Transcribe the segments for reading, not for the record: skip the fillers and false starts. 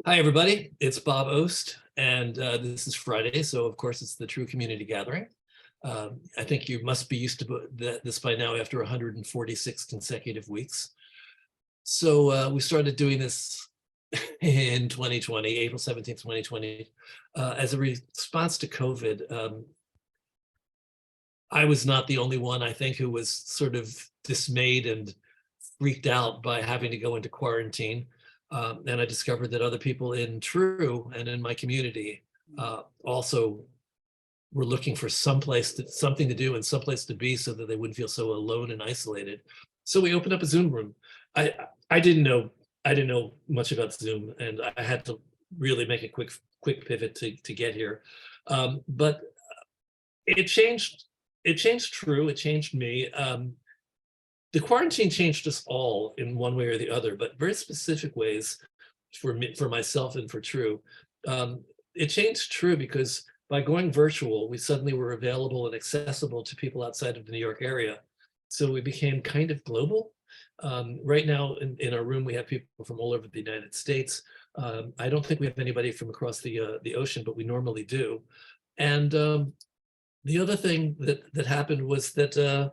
Hi, everybody. It's Bob Ost, and this is Friday, so of course it's the True Community Gathering. I think you must be used to this by now after 146 consecutive weeks. So we started doing this in 2020, April 17th, 2020, as a response to COVID. I was not the only one, I think, who was sort of dismayed and freaked out by having to go into quarantine. And I discovered that other people in True and in my community also were looking for something to do and someplace to be so that they wouldn't feel so alone and isolated. So we opened up a Zoom room. I I didn't know much about Zoom, and I had to really make a quick pivot to get here. But it changed True, it changed me. The quarantine changed us all in one way or the other, but very specific ways for me, for myself and for True. It changed True because by going virtual, we suddenly were available and accessible to people outside of the New York area. So we became kind of global. Right now in our room, we have people from all over the United States. I don't think we have anybody from across the ocean, but we normally do. And the other thing that happened was that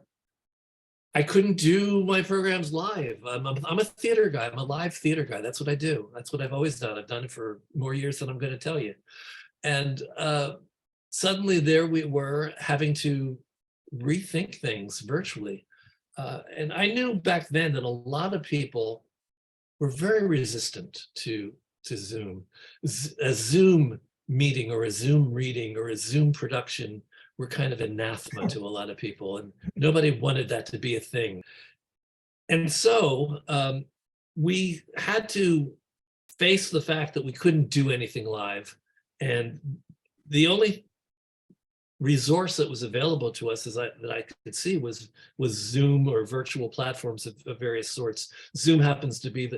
I couldn't do my programs live. I'm a theater guy. I'm a live theater guy. That's what I do. That's what I've always done. I've done it for more years than I'm going to tell you. And suddenly there we were having to rethink things virtually. And I knew back then that a lot of people were very resistant to Zoom. A Zoom meeting or a Zoom reading or a Zoom production were kind of anathema to a lot of people, and nobody wanted that to be a thing. And so we had to face the fact that we couldn't do anything live. And the only resource that was available to us that I could see was Zoom or virtual platforms of various sorts. Zoom happens to be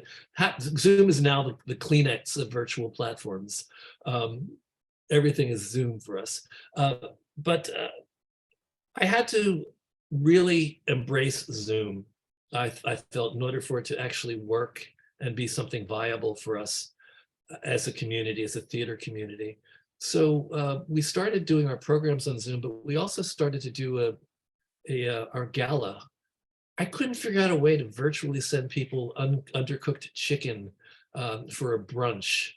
Zoom is now the Kleenex of virtual platforms. Everything is Zoom for us. But I had to really embrace Zoom. I felt in order for it to actually work and be something viable for us as a community, as a theater community. So we started doing our programs on Zoom, but we also started to do our gala. I couldn't figure out a way to virtually send people undercooked chicken for a brunch.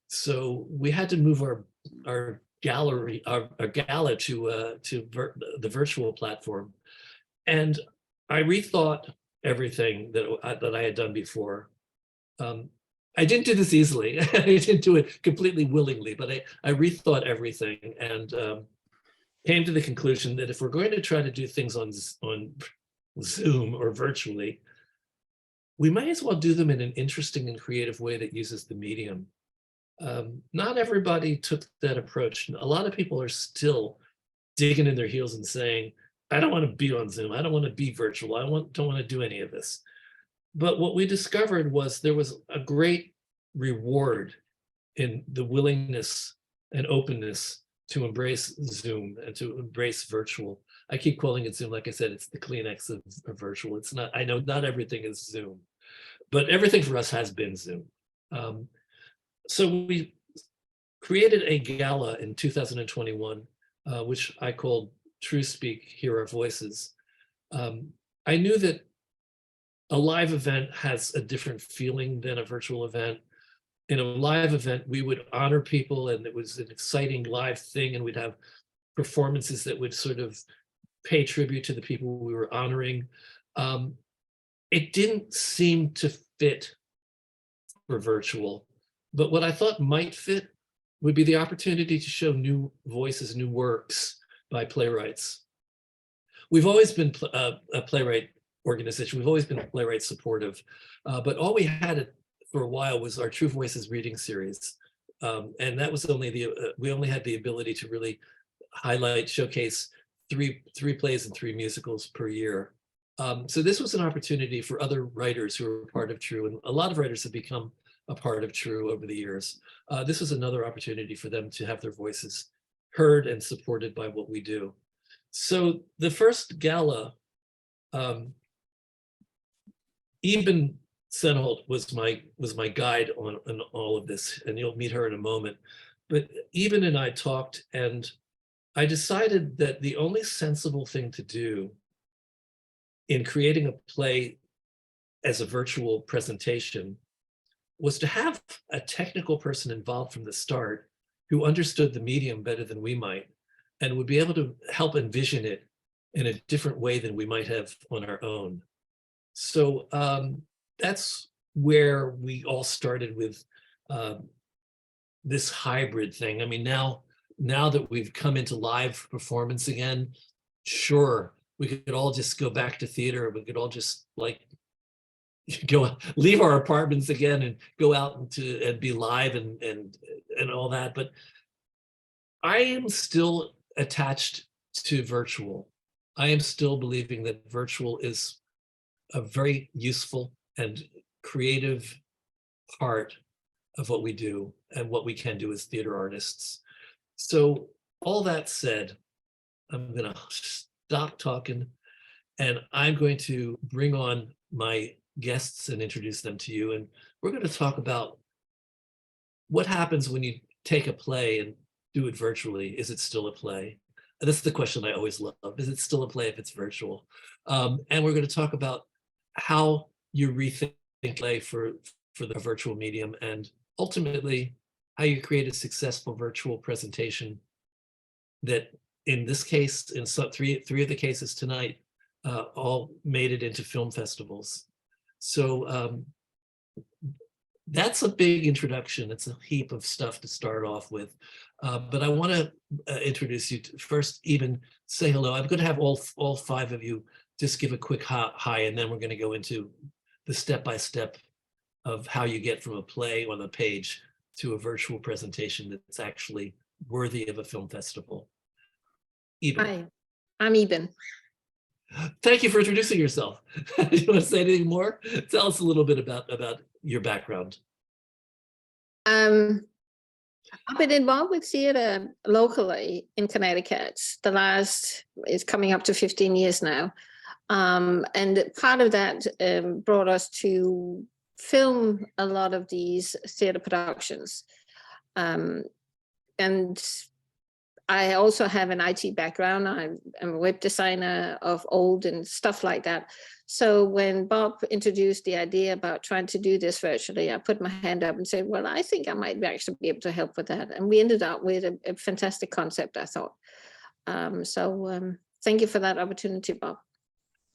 So we had to move our gallery, our gala to the virtual platform. And I rethought everything that I had done before. I didn't do this easily. I didn't do it completely willingly, but I rethought everything and came to the conclusion that if we're going to try to do things on Zoom or virtually, we might as well do them in an interesting and creative way that uses the medium. Not everybody took that approach. A lot of people are still digging in their heels and saying, I don't want to be on Zoom. I don't want to be virtual. Don't want to do any of this. But what we discovered was there was a great reward in the willingness and openness to embrace Zoom and to embrace virtual. I keep calling it Zoom. Like I said, it's the Kleenex of virtual. It's not, I know not everything is Zoom, but everything for us has been Zoom. So we created a gala in 2021, which I called TRUSpeak, Hear Our Voices. I knew that a live event has a different feeling than a virtual event. In a live event, we would honor people, and it was an exciting live thing, and we'd have performances that would sort of pay tribute to the people we were honoring. It didn't seem to fit for virtual, but what I thought might fit would be the opportunity to show new voices, new works by playwrights. We've always been a playwright organization. We've always been playwright supportive, but all we had for a while was our True Voices reading series. And that was we only had the ability to really highlight, showcase three plays and 3 musicals per year. So this was an opportunity for other writers who are part of True, and a lot of writers have become a part of True over the years. This was another opportunity for them to have their voices heard and supported by what we do. So the first gala, Iben Cenholt was my guide on all of this, and you'll meet her in a moment. But Iben and I talked, and I decided that the only sensible thing to do in creating a play as a virtual presentation was to have a technical person involved from the start who understood the medium better than we might and would be able to help envision it in a different way than we might have on our own. So that's where we all started with this hybrid thing. I mean, now that we've come into live performance again, sure, we could all just go back to theater. We could all just like go leave our apartments again and go out and be live and all that. But I am still attached to virtual. I am still believing that virtual is a very useful and creative part of what we do and what we can do as theater artists. So all that said, I'm going to stop talking and I'm going to bring on my guests and introduce them to you. And we're going to talk about what happens when you take a play and do it virtually. Is it still a play? And that's the question I always love. Is it still a play if it's virtual? And we're going to talk about how you rethink play for the virtual medium, and ultimately how you create a successful virtual presentation that, in this case, in three of the cases tonight, all made it into film festivals. So that's a big introduction. It's a heap of stuff to start off with. But I want to introduce you to, first, Iben, say hello. I'm going to have all five of you just give a quick hi, and then we're going to go into the step-by-step of how you get from a play on a page to a virtual presentation that's actually worthy of a film festival. Iben. Hi, I'm Iben. Thank you for introducing yourself. Do you want to say anything more? Tell us a little bit about your background. I've been involved with theater locally in Connecticut. The last is coming up to 15 years now. And part of that brought us to film a lot of these theater productions. And I also have an IT background. I'm a web designer of old and stuff like that. So when Bob introduced the idea about trying to do this virtually, I put my hand up and said, well, I think I might actually be able to help with that. And we ended up with a fantastic concept, I thought. So thank you for that opportunity, Bob.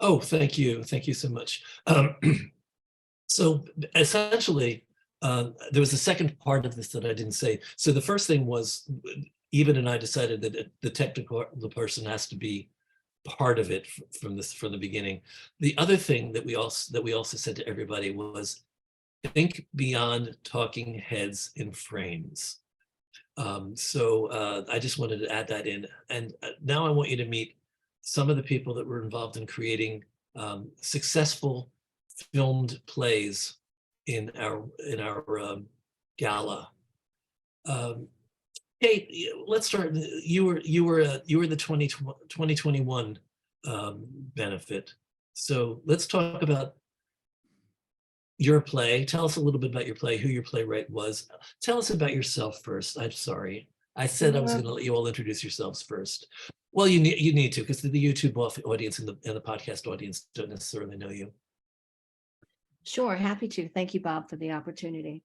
Oh, thank you. Thank you so much. So essentially, there was a second part of this that I didn't say. So the first thing was, Iben and I decided that the technical person has to be part of it from the beginning. The other thing that we also said to everybody was, think beyond talking heads in frames. So I just wanted to add that in. And now I want you to meet some of the people that were involved in creating successful filmed plays in our gala. Cate, let's start. You were the 2021 benefit. So let's talk about your play. Tell us a little bit about your play, who your playwright was. Tell us about yourself first. I'm sorry. I said I was going to let you all introduce yourselves first. Well, you need to, because the YouTube audience and the podcast audience don't necessarily know you. Sure, happy to. Thank you, Bob, for the opportunity.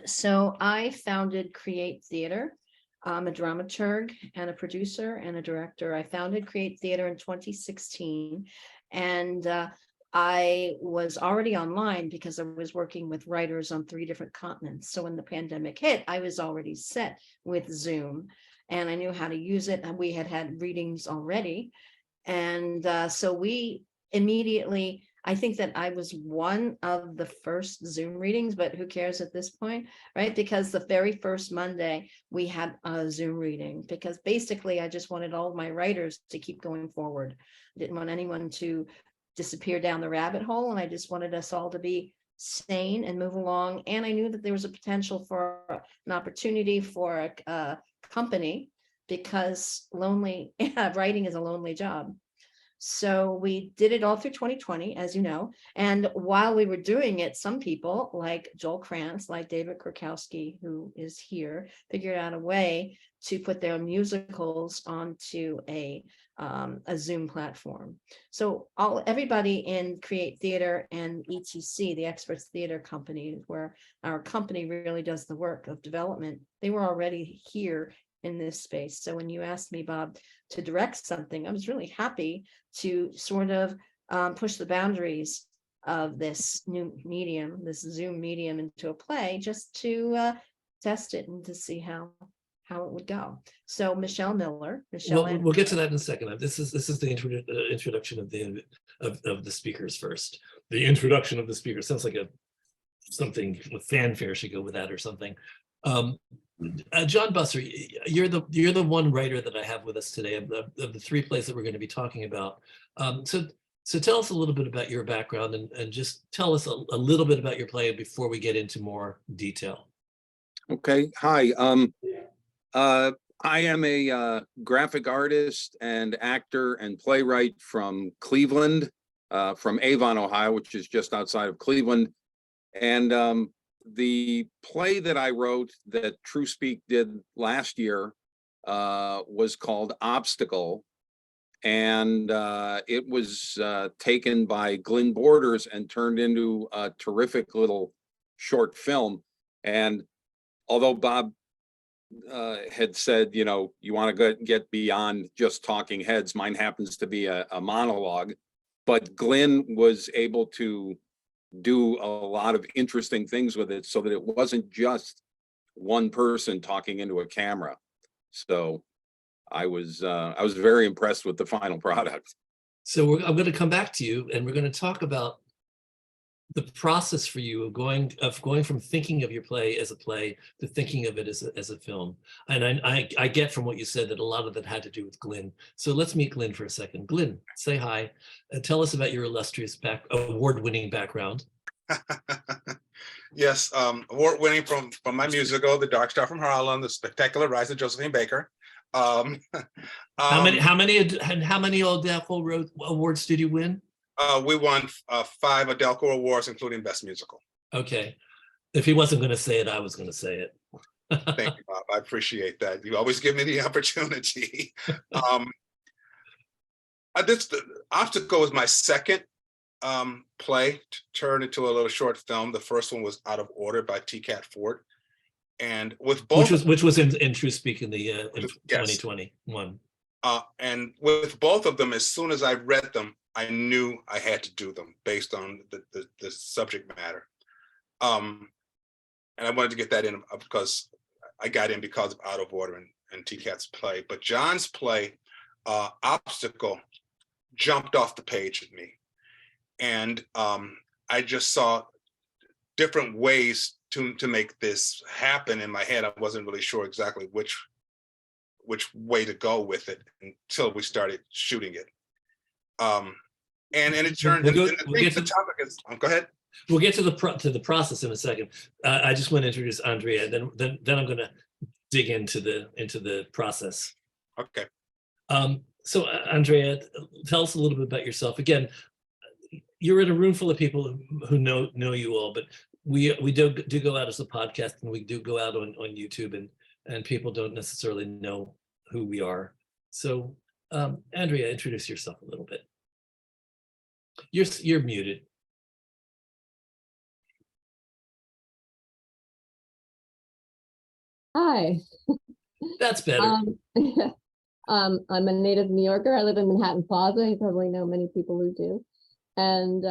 So I founded Create Theater. I'm a dramaturg and a producer and a director. I founded Create Theater in 2016, and I was already online because I was working with writers on 3 different continents. So when the pandemic hit, I was already set with Zoom and I knew how to use it. And we had readings already. And so we immediately, I think that I was one of the first Zoom readings, but who cares at this point, right? Because the very first Monday we had a Zoom reading, because basically I just wanted all my writers to keep going forward. I didn't want anyone to disappear down the rabbit hole, and I just wanted us all to be sane and move along. And I knew that there was a potential for an opportunity for a company, because writing is a lonely job. So we did it all through 2020, as you know. And while we were doing it, some people like Joel Krantz, like David Krakowski, who is here, figured out a way to put their musicals onto a Zoom platform. So everybody in Create Theater and ETC, the Experts Theater Company, where our company really does the work of development, they were already here in this space. So when you asked me, Bob, to direct something, I was really happy to sort of push the boundaries of this new medium, this Zoom medium, into a play, just to test it and to see how it would go. So Michelle Miller, We'll get to that in a second. This is the introduction of the speakers first. The introduction of the speakers sounds like something with fanfare should go with that or something. John Busser, you're the one writer that I have with us today of the three plays that we're going to be talking about. So tell us a little bit about your background and just tell us a little bit about your play before we get into more detail. Okay. Hi. I am a graphic artist and actor and playwright from Cleveland, from Avon, Ohio, which is just outside of Cleveland. And the play that I wrote that TRUSpeak did last year was called Obstacle. And it was taken by Glynn Borders and turned into a terrific little short film. And although Bob had said, you know, you want to get beyond just talking heads, mine happens to be a monologue, but Glynn was able to do a lot of interesting things with it so that it wasn't just one person talking into a camera. So I was very impressed with the final product. So I'm going to come back to you and we're going to talk about the process for you of going from thinking of your play as a play to thinking of it as a film. And I get from what you said that a lot of that had to do with Glynn. So let's meet Glynn for a second. Glynn, say hi. Tell us about your illustrious award-winning background. Yes, award-winning from my musical, The Dark Star from Harlem, The Spectacular Rise of Josephine Baker. How many Delco awards did you win? We won 5 Adelco Awards, including Best Musical. Okay. If he wasn't going to say it, I was going to say it. Thank you, Bob. I appreciate that. You always give me the opportunity. The Obstacle is my second play turned into a little short film. The first one was Out of Order by T.Cat Ford. And with both, which was in TRUSpeak in 2021. And with both of them, as soon as I read them, I knew I had to do them based on the subject matter. And I wanted to get that in because I got in because of Out of Order and T-Cat's play. But John's play, Obstacle, jumped off the page at me. And I just saw different ways to make this happen in my head. I wasn't really sure exactly which way to go with it until we started shooting it. And it turned into the topic is, go ahead. We'll get to the process in a second. I just want to introduce Andrea, then I'm going to dig into the process. Okay. So Andrea, tell us a little bit about yourself. Again, you're in a room full of people who know you all, but we do go out as a podcast and we do go out on YouTube and people don't necessarily know who we are. So Andrea, introduce yourself a little bit. You're muted. Hi. That's better. I'm a native New Yorker. I live in Manhattan Plaza. You probably know many people who do. And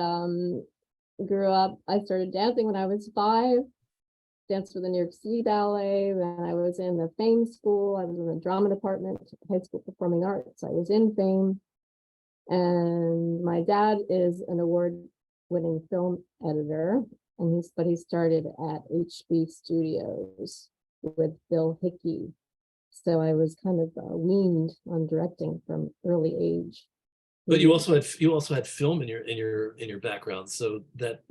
grew up, I started dancing when I was 5, danced for the New York City Ballet. Then I was in the Fame School. I was in the drama department, high school performing arts. I was in Fame. And my dad is an award-winning film editor, and he started at HB Studios with Bill Hickey. So I was kind of weaned on directing from early age. But you also had film in your background, so that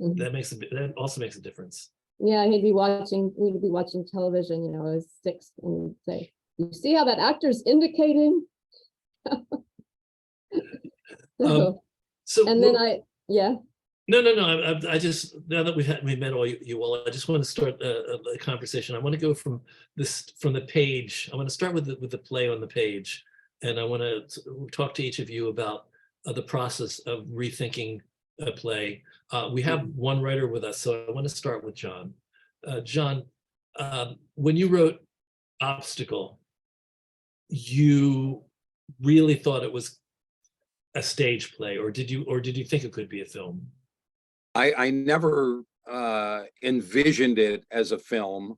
also makes a difference. Yeah, we'd be watching television, I was 6, and he'd say, "You see how that actor's indicating?" So, So and then wh- yeah, No, no, no. I just, now that we met all you all, I just want to start a conversation. I want to go from the page. I want to start with the play on the page, and I want to talk to each of you about the process of rethinking a play. We have one writer with us, so I want to start with John. John, when you wrote Obstacle, you really thought it was a stage play, or did you think it could be a film? I never envisioned it as a film.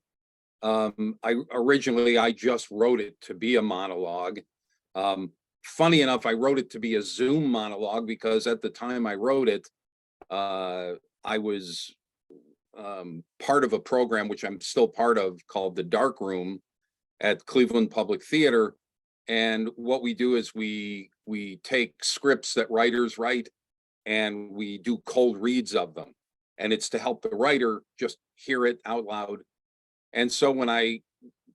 I just wrote it to be a monologue. Funny enough, I wrote it to be a Zoom monologue because at the time I wrote it, I was part of a program which I'm still part of called The Dark Room at Cleveland Public Theater. And what we do is we take scripts that writers write and we do cold reads of them. And it's to help the writer just hear it out loud. And so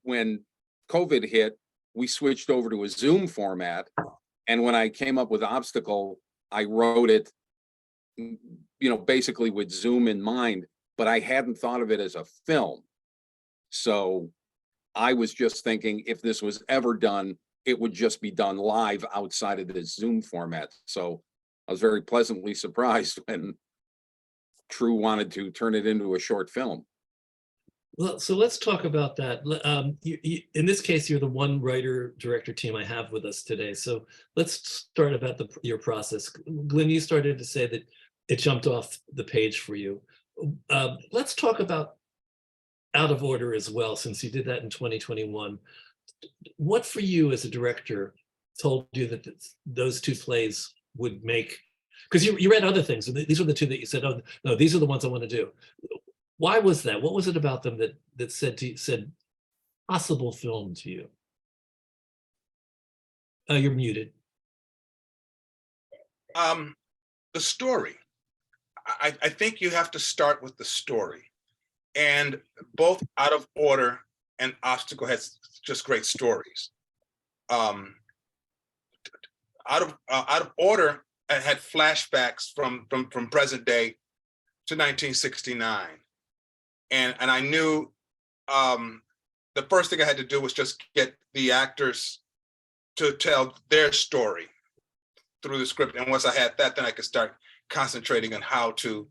when COVID hit, we switched over to a Zoom format. And when I came up with Obstacle, I wrote it, basically with Zoom in mind, but I hadn't thought of it as a film. So I was just thinking if this was ever done, it would just be done live outside of the Zoom format. So I was very pleasantly surprised when True wanted to turn it into a short film. Well, so let's talk about that. In this case, you're the one writer director team I have with us today. So let's start about your process. Glynn, you started to say that it jumped off the page for you. Let's talk about Out of Order as well, since you did that in 2021. What for you as a director told you that those two plays would make, because you read other things, and these were the two that you said, oh, no, these are the ones I want to do. Why was that? What was it about them that said possible film to you? You're muted. The story. I think you have to start with the story. And both Out of Order and Obstacle has just great stories. Out of Order had flashbacks from present day to 1969. And I knew the first thing I had to do was just get the actors to tell their story through the script. And once I had that, then I could start concentrating on how to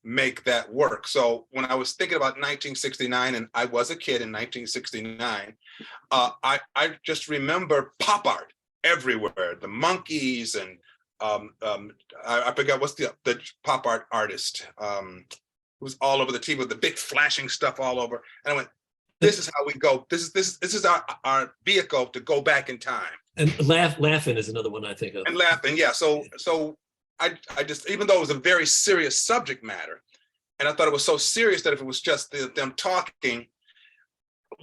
make that work. So when I was thinking about 1969, and I was a kid in 1969, I just remember pop art everywhere, the monkeys, and I forgot what's the pop art artist who was all over the TV with the big flashing stuff all over. And I went, this is how we go. This is our vehicle to go back in time. And Laughing is another one I think of. And Laughing, yeah. So I just, even though it was a very serious subject matter, and I thought it was so serious that if it was just them talking,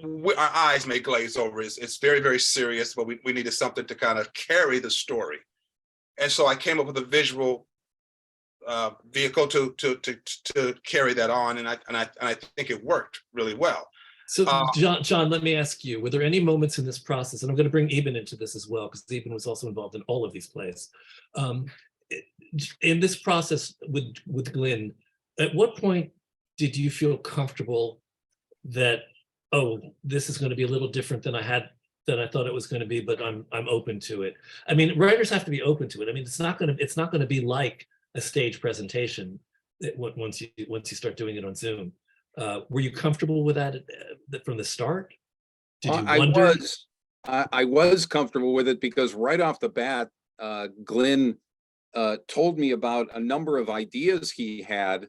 our eyes may glaze over. It's very, very serious, but we needed something to kind of carry the story. And so I came up with a visual vehicle to carry that on, and I think it worked really well. So John, let me ask you, were there any moments in this process, and I'm going to bring Iben into this as well, because Iben was also involved in all of these plays. In this process with Glynn, at what point did you feel comfortable that, oh, this is going to be a little different than I thought it was going to be, but I'm open to it? I mean, writers have to be open to it. I mean, it's not going to be like a stage presentation once you start doing it on Zoom. Were you comfortable with that from the start? Did you wonder? I was comfortable with it because right off the bat, Glynn told me about a number of ideas he had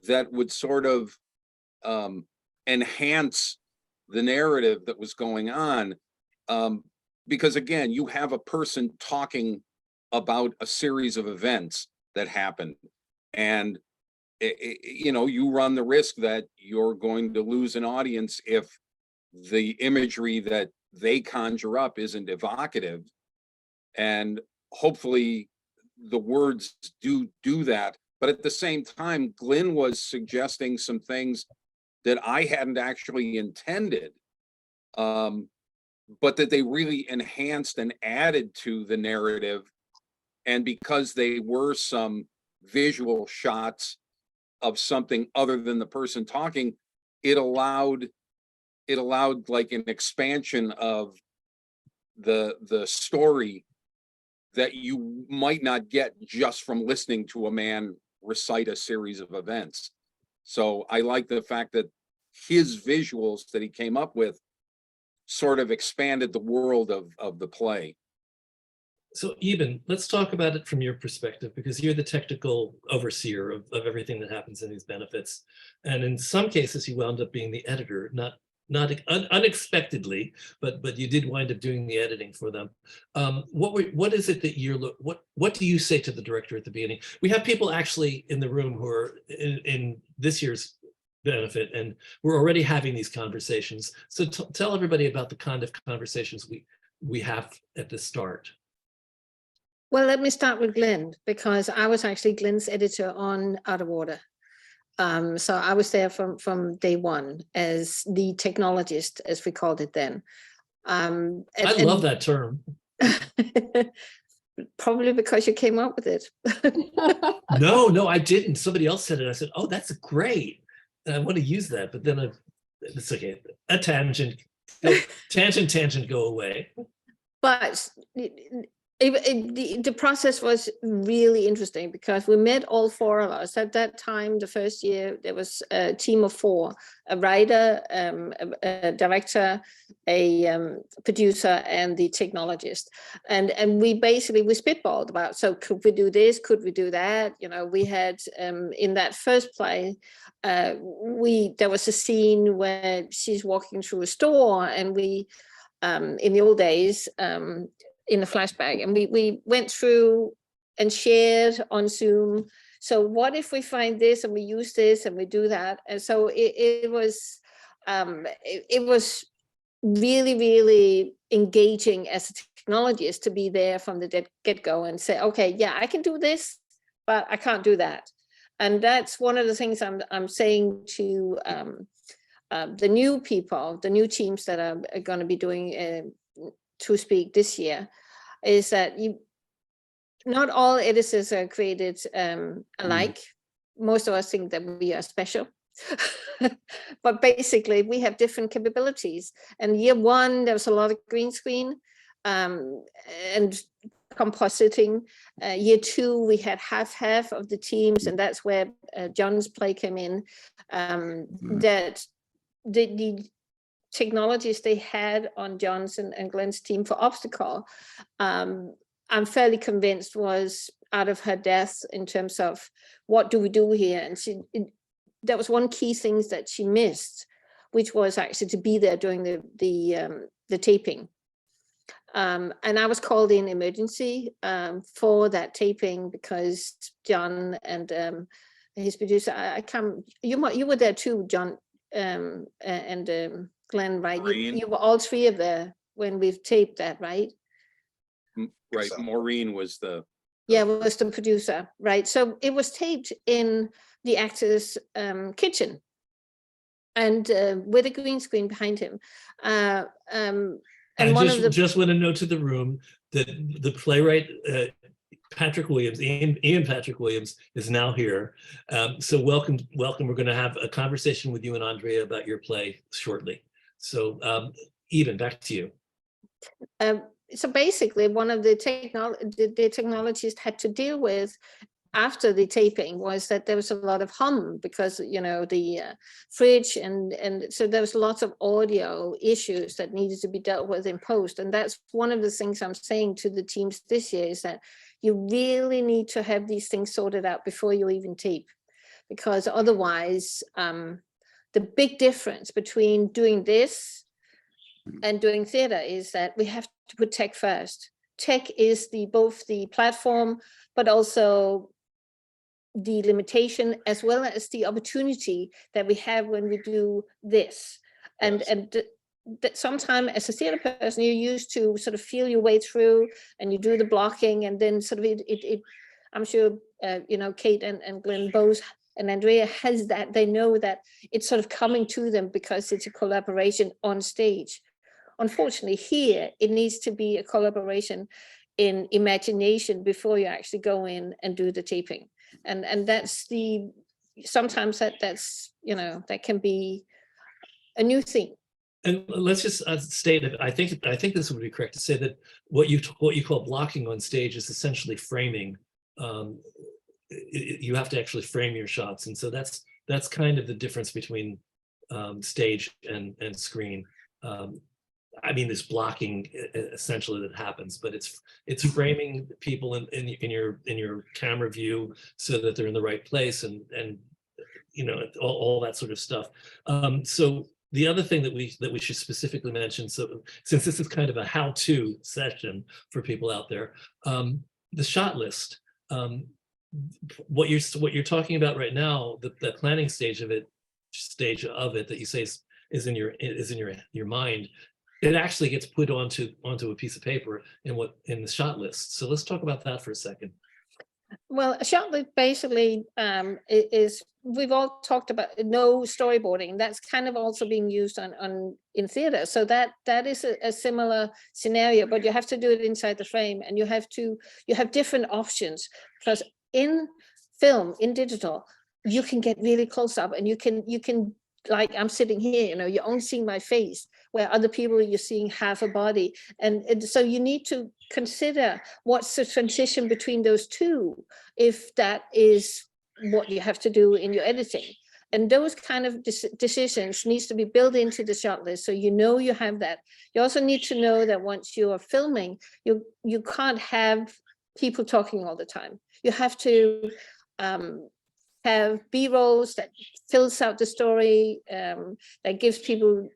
that would sort of enhance the narrative that was going on. Because again, you have a person talking about a series of events that happened, and you run the risk that you're going to lose an audience if the imagery that they conjure up isn't evocative. And hopefully the words do that. But at the same time, Glynn was suggesting some things that I hadn't actually intended, but that they really enhanced and added to the narrative And because they were some visual shots of something other than the person talking, it allowed like an expansion of the story that you might not get just from listening to a man recite a series of events. So I like the fact that his visuals that he came up with sort of expanded the world of the play. So Iben, let's talk about it from your perspective, because you're the technical overseer of everything that happens in these benefits. And in some cases, you wound up being the editor, not unexpectedly, but you did wind up doing the editing for them. What is it that what do you say to the director at the beginning? We have people actually in the room who are in this year's benefit, and we're already having these conversations. So tell everybody about the kind of conversations we have at the start. Well, let me start with Glynn, because I was actually Glynn's editor on Out of Order. So I was there from day one as the technologist, as we called it then. I love that term. Probably because you came up with it. No, I didn't. Somebody else said it. I said, oh, that's great. And I want to use that, but then it's okay. A tangent, tangent, go away. But the process was really interesting, because we met all four of us. At that time, the first year, there was a team of four: a writer, a director, a producer, and the technologist. And we spitballed about, so could we do this? Could we do that? You know, we had in that first play, there was a scene where she's walking through a store, and we, in the old days, in the flashback, and we went through and shared on Zoom. So what if we find this and we use this and we do that? And so it was really, really engaging as a technologist to be there from the get-go and say, okay, yeah, I can do this, but I can't do that. And that's one of the things I'm saying to the new people, the new teams that are going to be doing TRUSpeak this year, is that not all editors are created alike. Most of us think that we are special. But basically, we have different capabilities. And year one, there was a lot of green screen and compositing. Year two, we had half of the teams, and that's where John's play came in. That the technologies they had on John's and Glynn's team for Obstacle, I'm fairly convinced was out of her depth in terms of what do we do here. And that was one key thing that she missed, which was actually to be there during the taping. And I was called in emergency for that taping, because John and his producer, you were there too, John, and Glynn, right? You were all three of there when we've taped that, right? Right, Maureen was the... Yeah, was the producer, right? So it was taped in the actor's kitchen, and with a green screen behind him. And I just want to note to the room that the playwright Patrick Williams, Ian Patrick Williams, is now here. So welcome. We're going to have a conversation with you and Andrea about your play shortly. So Iben, back to you. So basically, one of the technologists had to deal with after the taping was that there was a lot of hum, because the fridge and so there was lots of audio issues that needed to be dealt with in post. And that's one of the things I'm saying to the teams this year, is that you really need to have these things sorted out before you even tape, because otherwise the big difference between doing this and doing theater is that we have to put tech first. Tech is both the platform, but also the limitation, as well as the opportunity that we have when we do this. And that sometimes as a theater person, you're used to sort of feel your way through, and you do the blocking, and then sort of it I'm sure Cate and Glynn both, and Andrea has that. They know that it's sort of coming to them because it's a collaboration on stage. Unfortunately, here it needs to be a collaboration in imagination before you actually go in and do the taping. And that's sometimes that's, that can be a new thing. And let's just state that I think this would be correct to say that what you call blocking on stage is essentially framing. You have to actually frame your shots, and so that's kind of the difference between stage and screen. I mean, there's blocking essentially that happens, but it's framing people in your camera view so that they're in the right place, and all that sort of stuff. So the other thing that we should specifically mention, so since this is kind of a how-to session for people out there, the shot list, what you're talking about right now, the planning stage of it that you say is in your mind, it actually gets put onto a piece of paper in the shot list. So let's talk about that for a second. Well, a shot list basically is, we've all talked about no storyboarding. That's kind of also being used in theater. So that is a similar scenario, but you have to do it inside the frame, and you have different options, because in film, in digital, you can get really close up, and you can like I'm sitting here, you only seeing my face, where other people you're seeing half a body. And so you need to consider what's the transition between those two, if that is what you have to do in your editing. And those kind of decisions needs to be built into the shot list, so you have that. You also need to know that once you are filming, you can't have people talking all the time. You have to have B-rolls that fills out the story, that gives people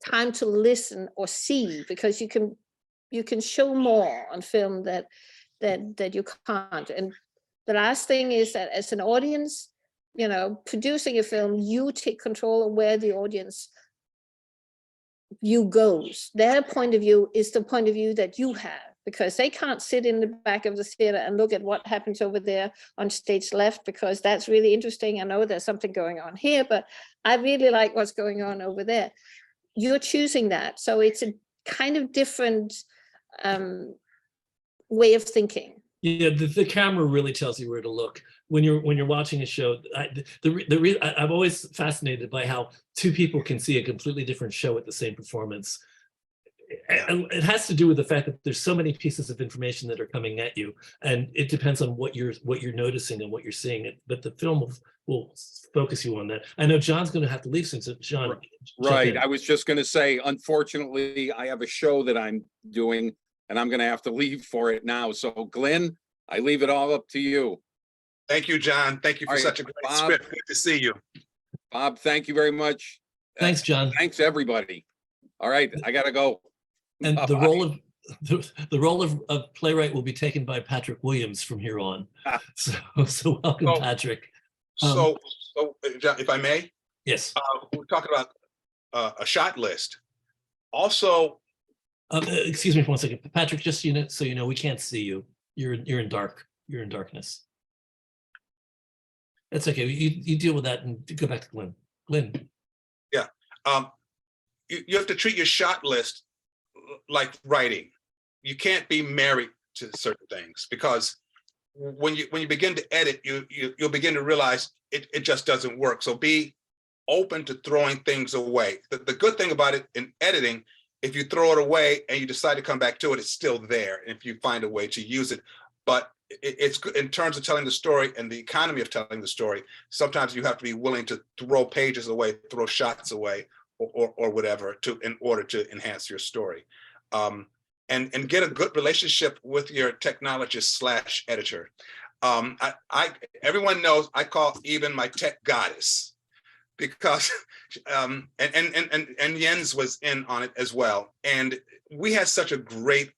time to listen or see, because you can show more on film that you can't. And the last thing is that as an audience, producing a film, you take control of where the audience view goes. Their point of view is the point of view that you have, because they can't sit in the back of the theater and look at what happens over there on stage left, because that's really interesting. I know there's something going on here, but I really like what's going on over there. You're choosing that. So it's a kind of different way of thinking. Yeah, the camera really tells you where to look when you're watching a show. I'm always fascinated by how two people can see a completely different show at the same performance. And it has to do with the fact that there's so many pieces of information that are coming at you, and it depends on what you're noticing and what you're seeing. But the film will focus you on that. I know John's going to have to leave soon, so John. Right. I was just going to say, unfortunately, I have a show that I'm doing, and I'm going to have to leave for it now. So, Glynn, I leave it all up to you. Thank you, John. Thank you for such a great script. Good to see you. Bob, thank you very much. Thanks, John. Thanks, everybody. All right, I got to go. And Bye-bye. the role of playwright will be taken by Patrick Williams from here on. So welcome, Patrick. So, John, if I may, yes, we're talking about a shot list. Also, excuse me for 1 second, Patrick. Just so you know, we can't see you. You're in darkness. That's okay. You deal with that and go back to Glynn. Glynn. Yeah, you have to treat your shot list like writing. You can't be married to certain things, because when you begin to edit, you'll begin to realize it just doesn't work. So be open to throwing things away. The good thing about it in editing, if you throw it away and you decide to come back to it, it's still there if you find a way to use it. But it's in terms of telling the story and the economy of telling the story, sometimes you have to be willing to throw pages away, throw shots away, or whatever in order to enhance your story. And get a good relationship with your technologist / editor. Everyone knows I call Iben my tech goddess, because and Jens was in on it as well. And we had such a great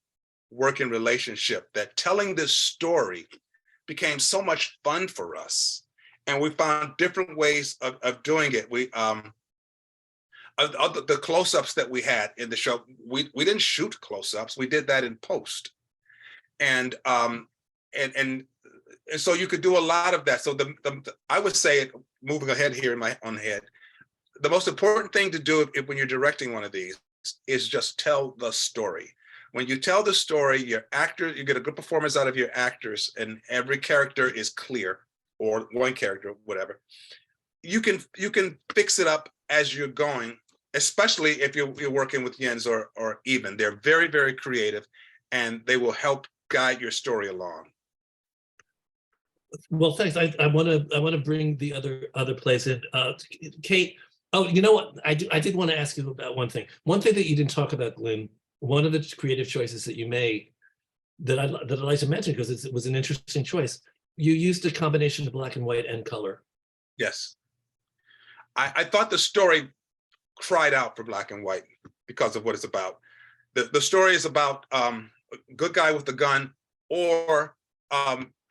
working relationship that telling this story became so much fun for us. And we found different ways of doing it. The close-ups that we had in the show, we didn't shoot close-ups. We did that in post, and so you could do a lot of that. So I would say, moving ahead here in my own head, the most important thing to do when you're directing one of these is just tell the story. When you tell the story, your actor, you get a good performance out of your actors, and every character is clear, or one character, whatever. You can fix it up as you're going, especially if you're working with Jens or Iben. They're very, very creative, and they will help guide your story along. Well, thanks. I want to bring the other plays in. Cate, oh, you know what? I did want to ask you about one thing. One thing that you didn't talk about, Glynn, one of the creative choices that you made that I'd like to mention, because it was an interesting choice. You used a combination of black and white and color. Yes. I thought the story cried out for black and white because of what it's about. The story is about a good guy with a gun, or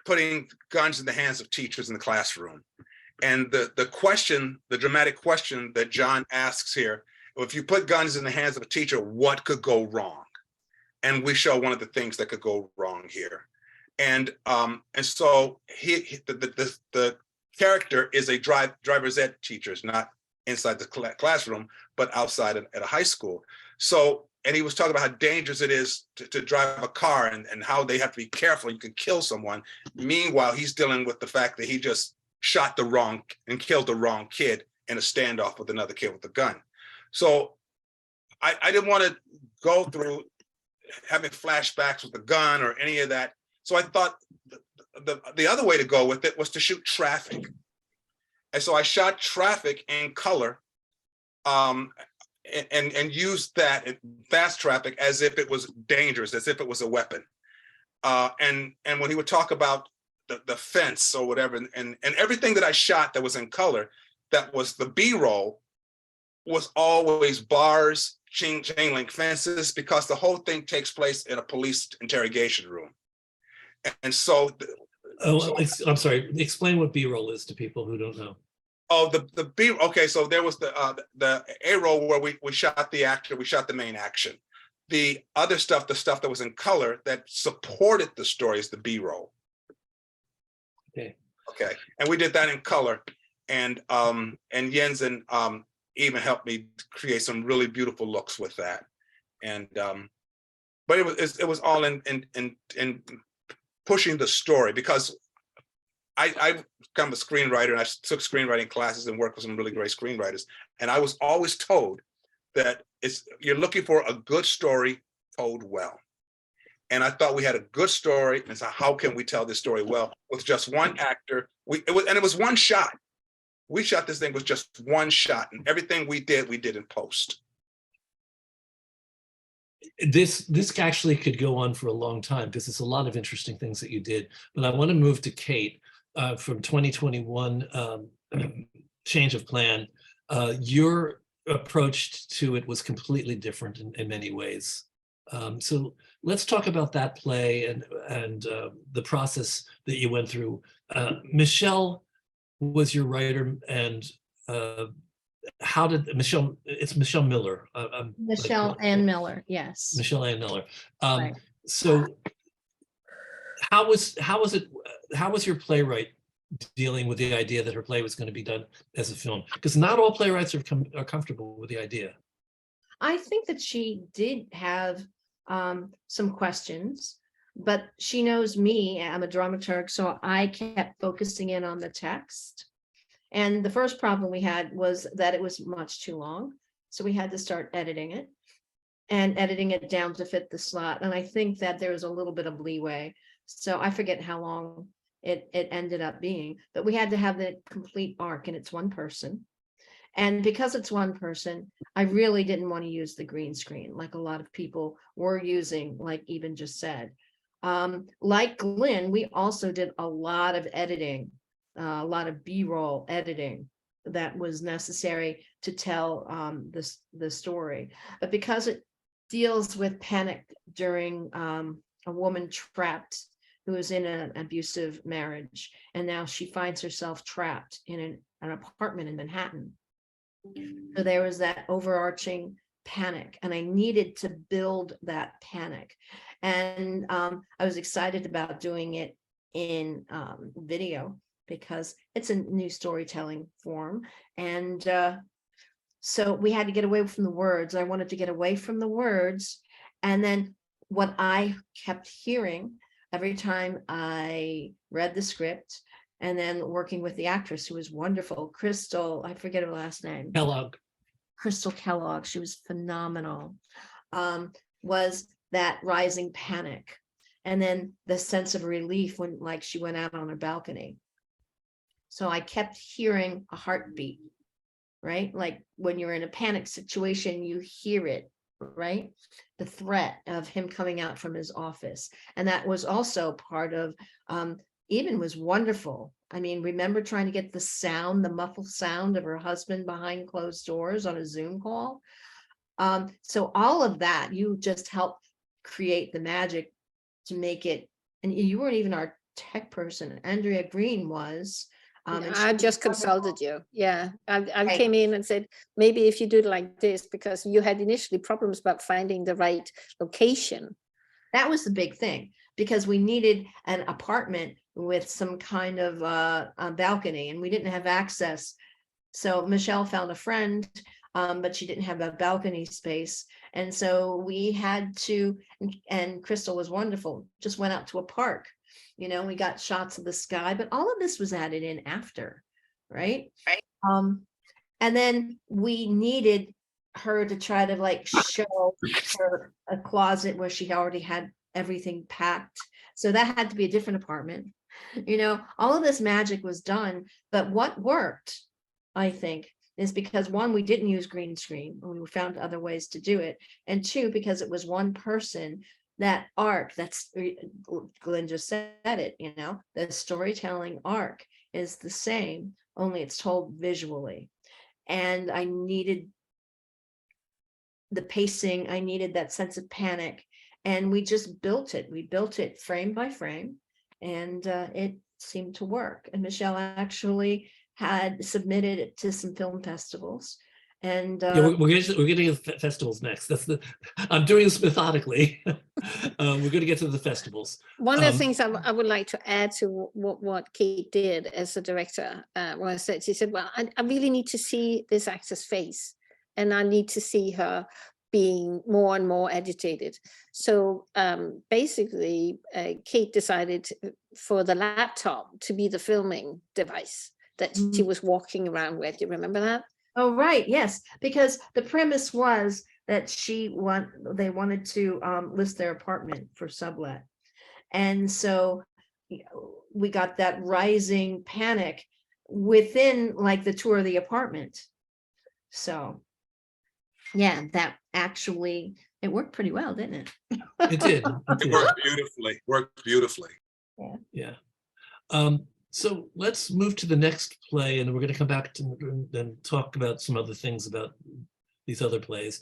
putting guns in the hands of teachers in the classroom. And the question, the dramatic question that John asks here, if you put guns in the hands of a teacher, what could go wrong? And we show one of the things that could go wrong here. And so the character is a driver's ed teacher, not inside the classroom, but outside at a high school. So, and he was talking about how dangerous it is to drive a car, and how they have to be careful. You can kill someone. Meanwhile, he's dealing with the fact that he just shot the wrong and killed the wrong kid in a standoff with another kid with a gun. So I didn't want to go through having flashbacks with the gun or any of that. So I thought the other way to go with it was to shoot traffic. And so I shot traffic in color, and used that fast traffic as if it was dangerous, as if it was a weapon. And when he would talk about the fence or whatever, and everything that I shot that was in color, that was the B-roll, was always bars, chain link fences, because the whole thing takes place in a police interrogation room. And so, I'm sorry. Explain what B-roll is to people who don't know. oh, the B. Okay, so there was the A roll where we shot the actor, we shot the main action. The other stuff, the stuff that was in color that supported the story, is the B roll. Okay. Okay, and we did that in color, and Jens and even helped me create some really beautiful looks with that. And but it was all in pushing the story, because I become a screenwriter, and I took screenwriting classes and worked with some really great screenwriters. And I was always told that you're looking for a good story told well. And I thought we had a good story, and so how can we tell this story well with just one actor? It was one shot. We shot this thing with just one shot, and everything we did in post. This actually could go on for a long time, because there's a lot of interesting things that you did. But I want to move to Cate. From 2021 change of plan, your approach to it was completely different in many ways. So let's talk about that play and the process that you went through. Michelle was your writer, and how did Michelle? It's Michelle Miller. Michelle Ann Miller, yes. Michelle Ann Miller. Right. So how was your playwright dealing with the idea that her play was going to be done as a film? Because not all playwrights are comfortable with the idea. I think that she did have some questions, but she knows me. I'm a dramaturg, so I kept focusing in on the text. And the first problem we had was that it was much too long. So we had to start editing it down to fit the slot. And I think that there was a little bit of leeway. So I forget how long it ended up being, but we had to have the complete arc, and it's one person. And because it's one person, I really didn't want to use the green screen like a lot of people were using, like Iben just said. Like Glynn, we also did a lot of editing, a lot of B-roll editing that was necessary to tell the story. But because it deals with panic during a woman trapped who is in an abusive marriage, and now she finds herself trapped in an apartment in Manhattan. So there was that overarching panic, and I needed to build that panic. And I was excited about doing it in video, because it's a new storytelling form. And so we had to get away from the words. I wanted to get away from the words. And then what I kept hearing every time I read the script, and then working with the actress who was wonderful, Crystal, I forget her last name. Kellogg. Crystal Kellogg, she was phenomenal, was that rising panic. And then the sense of relief when like she went out on her balcony. So I kept hearing a heartbeat, right? Like when you're in a panic situation, you hear it, right? The threat of him coming out from his office. And that was also part of, Iben was wonderful. I mean, remember trying to get the sound, the muffled sound of her husband behind closed doors on a Zoom call. So all of that, you just helped create the magic to make it, and you weren't even our tech person. Andrea Green was. And I she just was wonderful. consulted you. Yeah, I Right. came in and said, maybe if you do it like this, because you had initially problems about finding the right location. That was the big thing, because we needed an apartment with some kind of a balcony, and we didn't have access. So Michelle found a friend, but she didn't have a balcony space. And so we had to, and Crystal was wonderful, just went out to a park. You know, we got shots of the sky, but all of this was added in after, right? And then we needed her to try to like show her a closet where she already had everything packed. So that had to be a different apartment. You know, all of this magic was done, but what worked, I think, is because one, we didn't use green screen, and we found other ways to do it. And two, because it was one person, that arc, that's, Glynn just said it, you know, the storytelling arc is the same, only it's told visually. And I needed the pacing, I needed that sense of panic, and we just built it. We built it frame by frame, and it seemed to work. And Michelle actually had submitted it to some film festivals. And Yeah, we're getting to the festivals next. That's the, I'm doing this methodically. We're going to get to the festivals. One of the things I would like to add to what Cate did as a director was that she said, well, I really need to see this actor's face, and I need to see her being more and more agitated. So basically, Cate decided for the laptop to be the filming device that she was walking around with. Do you remember that? oh, right, yes, because the premise was that they wanted to list their apartment for sublet. And so we got that rising panic within like the tour of the apartment. So yeah, that actually, it worked pretty well, didn't it? It did. It worked beautifully, worked beautifully. Yeah. So let's move to the next play, and we're going to come back to and talk about some other things about these other plays.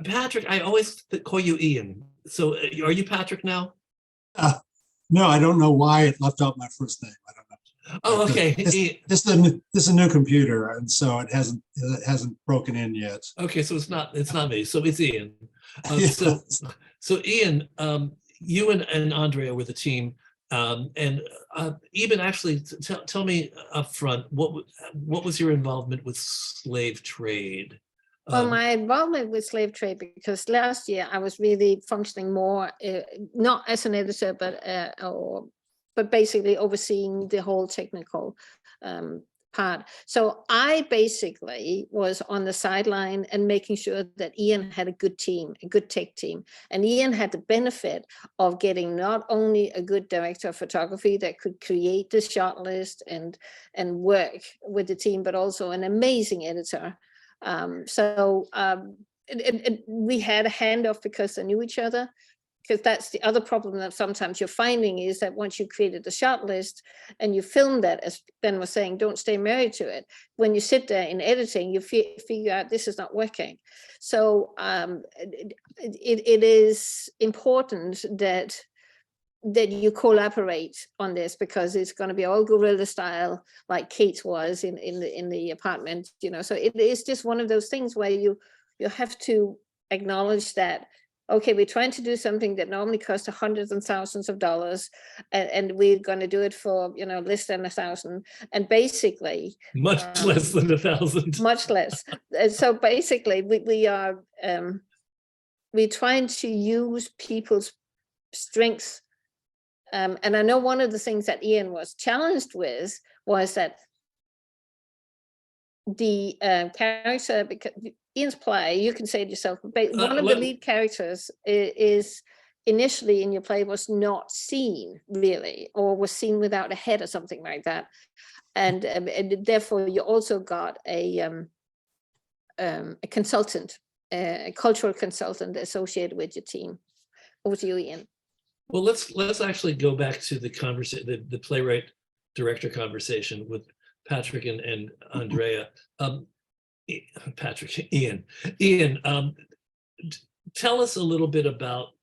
Patrick, I always call you Ian. So are you Patrick now? No, I don't know why it left out my first name. I don't know. Oh, okay. This is a new computer, and so it hasn't broken in yet. Okay, so it's not me. So it's Ian. Yes. So Ian, you and Andrea were the team. And Iben, actually, tell me up front, what was your involvement with slave trade? Well, my involvement with slave trade, because last year I was really functioning more, not as an editor, but basically overseeing the whole technical part. So I basically was on the sideline and making sure that Ian had a good team, a good tech team. And Ian had the benefit of getting not only a good director of photography that could create the shot list and work with the team, but also an amazing editor. We had a handoff because they knew each other, because that's the other problem that sometimes you're finding is that once you created the shot list and you film that, as Ben was saying, don't stay married to it. When you sit there in editing, you figure out this is not working. So it is important that you collaborate on this, because it's going to be all guerrilla style, like Cate was in the apartment, you know. So it is just one of those things where you have to acknowledge that, okay, we're trying to do something that normally costs hundreds and thousands of dollars, and we're going to do it for, you know, less than 1,000, and basically much less than 1,000. much less. And so basically we are we're trying to use people's strengths. And I know one of the things that Ian was challenged with was that the character, because Ian's play, you can say it yourself, but one of the lead characters is initially in your play was not seen really, or was seen without a head or something like that. And therefore you also got a consultant, a cultural consultant associated with your team. Over to you, Ian. Well, let's actually go back to the conversation, the playwright director conversation with Patrick and Andrea. Patrick, Ian, tell us a little bit about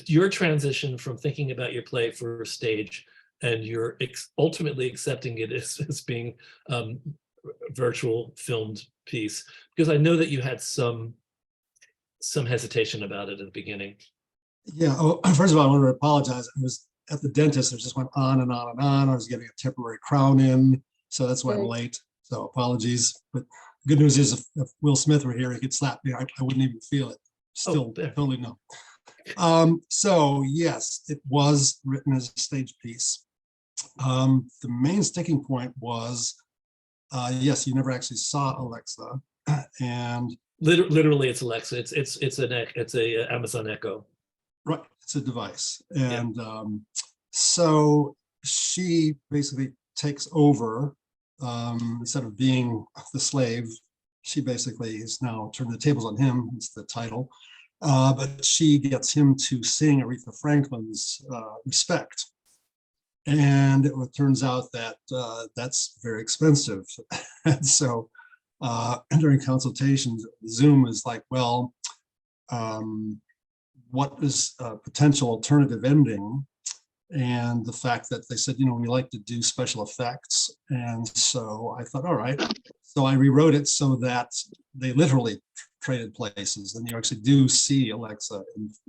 your transition from thinking about your play for stage and your ultimately accepting it as being virtual filmed piece, because I know that you had some hesitation about it at the beginning. Yeah, oh, first of all, I want to apologize. I was at the dentist, it just went on and on and on. I was getting a temporary crown in, so that's why I'm late. So apologies. But the good news is if Will Smith were here, he could slap me. I wouldn't even feel it. Still, totally no. So yes, it was written as a stage piece. The main sticking point was, yes, you never actually saw Alexa, and literally it's Alexa. It's a Amazon Echo. Right, it's a device, and so she basically takes over. Instead of being the slave, she basically is now turned the tables on him. It's the title, but she gets him to sing Aretha Franklin's "Respect," and it turns out that that's very expensive, and so during consultations, Zoom is like, well. What is a potential alternative ending, and the fact that they said, we like to do special effects. And so I thought, all right. So I rewrote it so that they literally traded places, and you actually do see Alexa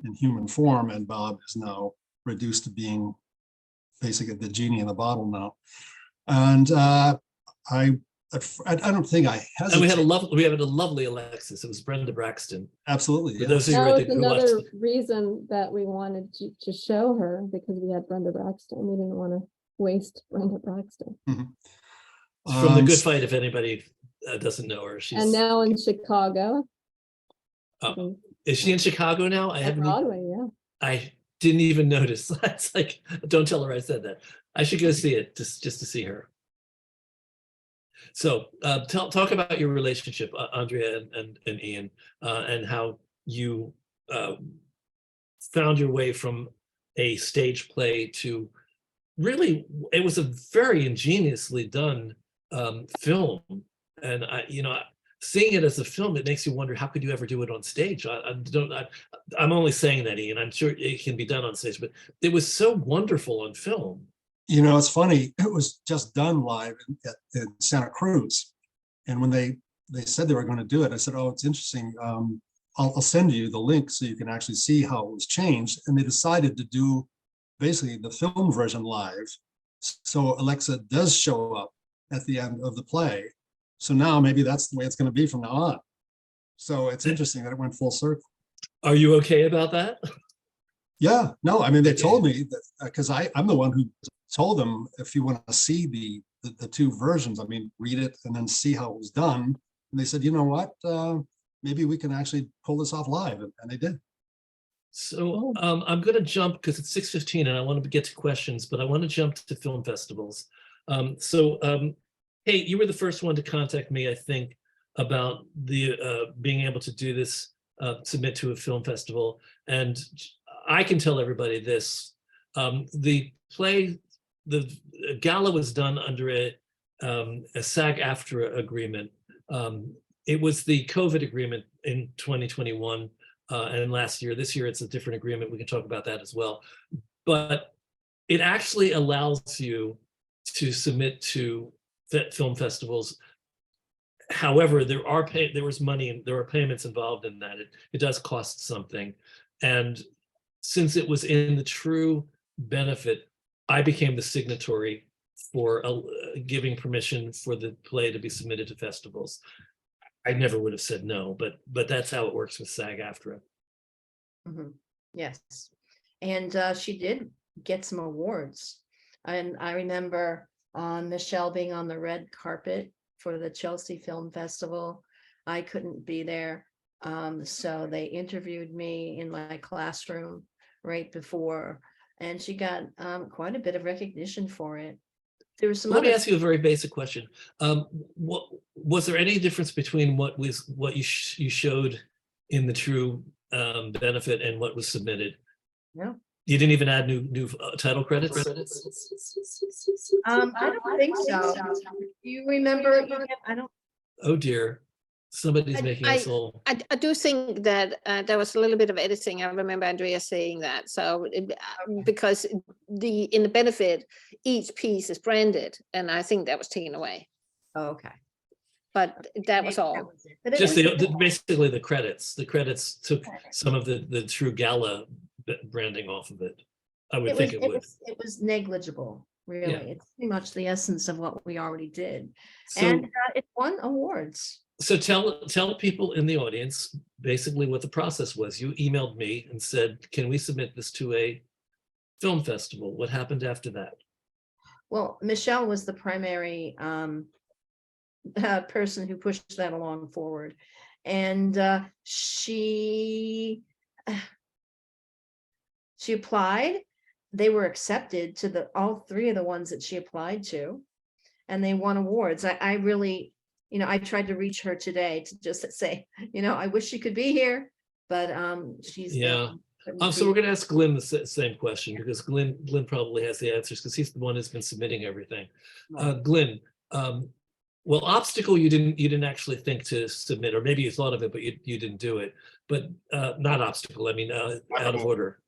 in human form, and Bob is now reduced to being basically the genie in the bottle now. And I don't think I hesitated. And we had a lovely Alexis. It was Brenda Braxton. Absolutely. For those of you That was who another watched reason that we wanted to show her, because we had Brenda Braxton. We didn't want to waste Brenda Braxton. from The Good Fight, if anybody doesn't know her. She's And now in Chicago. Is she in Chicago now? At Broadway, yeah. I didn't even notice. It's like, don't tell her I said that. I should go see it just to see her. So talk about your relationship, Andrea and Ian, and how you found your way from a stage play to really, it was a very ingeniously done film. And seeing it as a film, it makes you wonder, how could you ever do it on stage? I'm only saying that, Ian. I'm sure it can be done on stage, but it was so wonderful on film. It's funny. It was just done live in Santa Cruz, and when they said they were going to do it, I said, "Oh, it's interesting. I'll send you the link so you can actually see how it was changed." And they decided to do basically the film version live, so Alexa does show up at the end of the play. So now maybe that's the way it's going to be from now on. So it's interesting that it went full circle. Are you okay about that? Yeah, no, I mean, they told me that because I'm the one who told them, if you want to see the two versions, I mean, read it and then see how it was done. And they said, you know what, maybe we can actually pull this off live, and they did. So I'm going to jump, because it's 6:15 and I want to get to questions, but I want to jump to film festivals. Hey, you were the first one to contact me, I think, about the being able to do this, submit to a film festival. And I can tell everybody this, the play, the gala was done under a SAG-AFTRA agreement. It was the COVID agreement in 2021 and last year. This year it's a different agreement. We can talk about that as well. But it actually allows you to submit to film festivals. However, there was money and there are payments involved in that. It does cost something. And since it was in the true benefit, I became the signatory for giving permission for the play to be submitted to festivals. I never would have said no, but that's how it works with SAG-AFTRA. Mhm. Yes, and she did get some awards. And I remember Michelle being on the red carpet for the Chelsea Film Festival. I couldn't be there, so they interviewed me in my classroom right before, and she got quite a bit of recognition for it. There was some Let me other. ask you a very basic question. What was there any difference between what you showed in the true benefit and what was submitted? No. You didn't even add new title credits? I don't think so. You remember? I don't. Oh dear, somebody's making us all. I do think that there was a little bit of editing. I remember Andrea saying that. So because in the benefit, each piece is branded, and I think that was taken away. Oh, okay. But that was all. But it Just was- basically the credits. The credits took some of the true gala branding off of it. I would think it would. It was negligible, really. Yeah. It's pretty much the essence of what we already did. So, And it won awards. so tell people in the audience basically what the process was. You emailed me and said, "Can we submit this to a film festival?" What happened after that? Well, Michelle was the primary person who pushed that along forward. And she applied. They were accepted to all three of the ones that she applied to, and they won awards. I really, I tried to reach her today to just say, I wish she could be here, but she's. Yeah. So we're going to ask Glynn the same question, because Glynn probably has the answers, because he's the one who's been submitting everything. Glynn, well, obstacle you didn't actually think to submit, or maybe you thought of it, but you didn't do it. But not obstacle. I mean, out of order.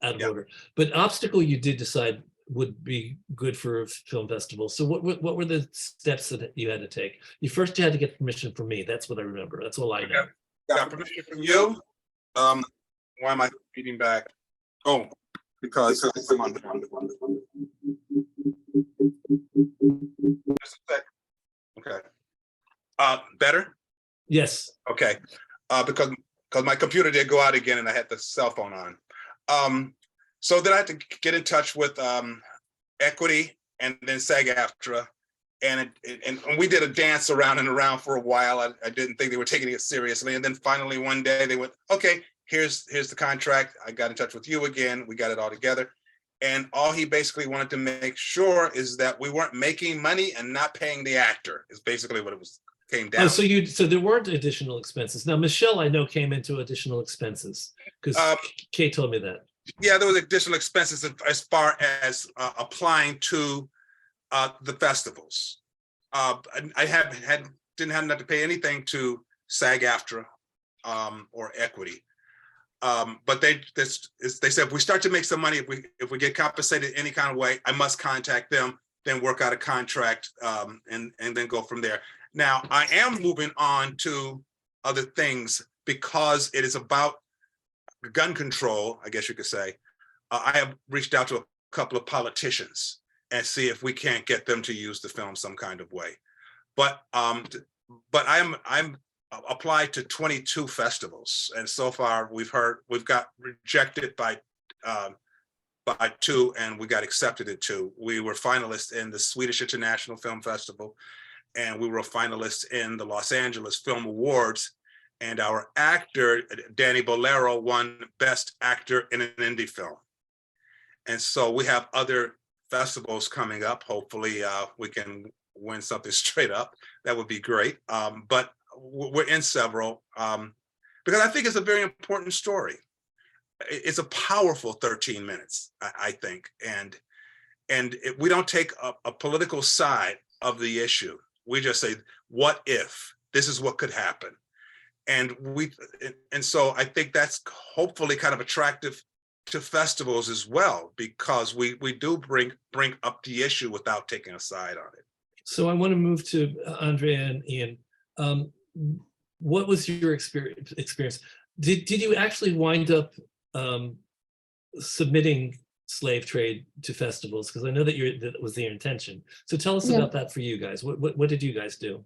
But obstacle you did decide would be good for a film festival. So what were the steps that you had to take? You had to get permission from me. That's what I remember. That's all I know. Got permission from you. Why am I feeding back? Oh, because I'm on. Okay. Better? Yes. Okay. Because my computer did go out again and I had the cell phone on. So then I had to get in touch with Equity and then SAG-AFTRA. And we did a dance around and around for a while. I didn't think they were taking it seriously. And then finally one day they went, okay, here's the contract. I got in touch with you again. We got it all together. And all he basically wanted to make sure is that we weren't making money and not paying the actor, is basically what it came down. Oh, so there weren't additional expenses. Now, Michelle, I know, came into additional expenses, because Kate told me that. Yeah, there was additional expenses as far as applying to the festivals. I didn't have to pay anything to SAG-AFTRA or Equity. But they said, if we start to make some money, if we get compensated any kind of way, I must contact them, then work out a contract, and then go from there. Now, I am moving on to other things because it is about gun control, I guess you could say. I have reached out to a couple of politicians and see if we can't get them to use the film some kind of way. But I'm applied to 22 festivals, and so far we've got rejected by 2, and we got accepted at 2. We were finalists in the Swedish International Film Festival, and we were finalists in the Los Angeles Film Awards. And our actor, Danny Bolero, won Best Actor in an Indie Film. And so we have other festivals coming up. Hopefully we can win something straight up. That would be great. But we're in several, because I think it's a very important story. It's a powerful 13 minutes, I think. And we don't take a political side of the issue. We just say, what if? This is what could happen. And so I think that's hopefully kind of attractive to festivals as well, because we do bring up the issue without taking a side on it. So I want to move to Andrea and Ian. What was your experience? Did you actually wind up submitting slave trade to festivals? Because I know that was your intention. So tell us about that for you guys. What did you guys do?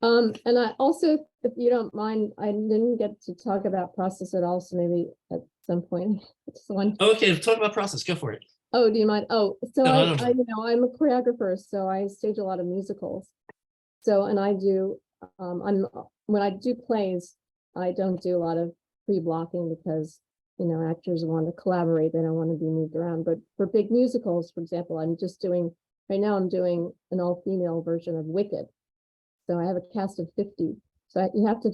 And I also, if you don't mind, I didn't get to talk about process at all, so maybe at some point. I just want. Okay, talk about process. Go for it. Oh, do you mind? Oh, so No, I I don't you know, I'm a choreographer, so I stage a lot of musicals. So, and I do, when I do plays, I don't do a lot of pre-blocking because, you know, actors want to collaborate. They don't want to be moved around. But for big musicals, for example, I'm just doing, right now I'm doing an all-female version of Wicked. So I have a cast of 50. So you have to,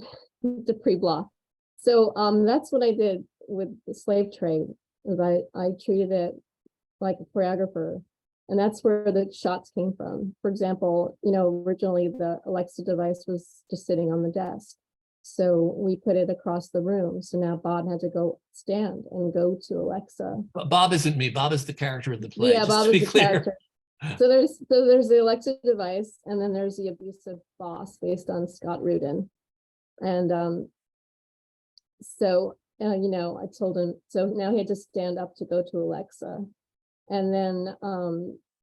to pre-block. So that's what I did with the slave trade, is I treated it like a choreographer. And that's where the shots came from. For example, you know, originally the Alexa device was just sitting on the desk. So we put it across the room. So now Bob had to go stand and go to Alexa. Bob isn't me. Bob is the character in the play. Yeah, just Bob to is be the clear. character. So there's the Alexa device, and then there's the abusive boss based on Scott Rudin. And so you know, I told him, so now he had to stand up to go to Alexa. And then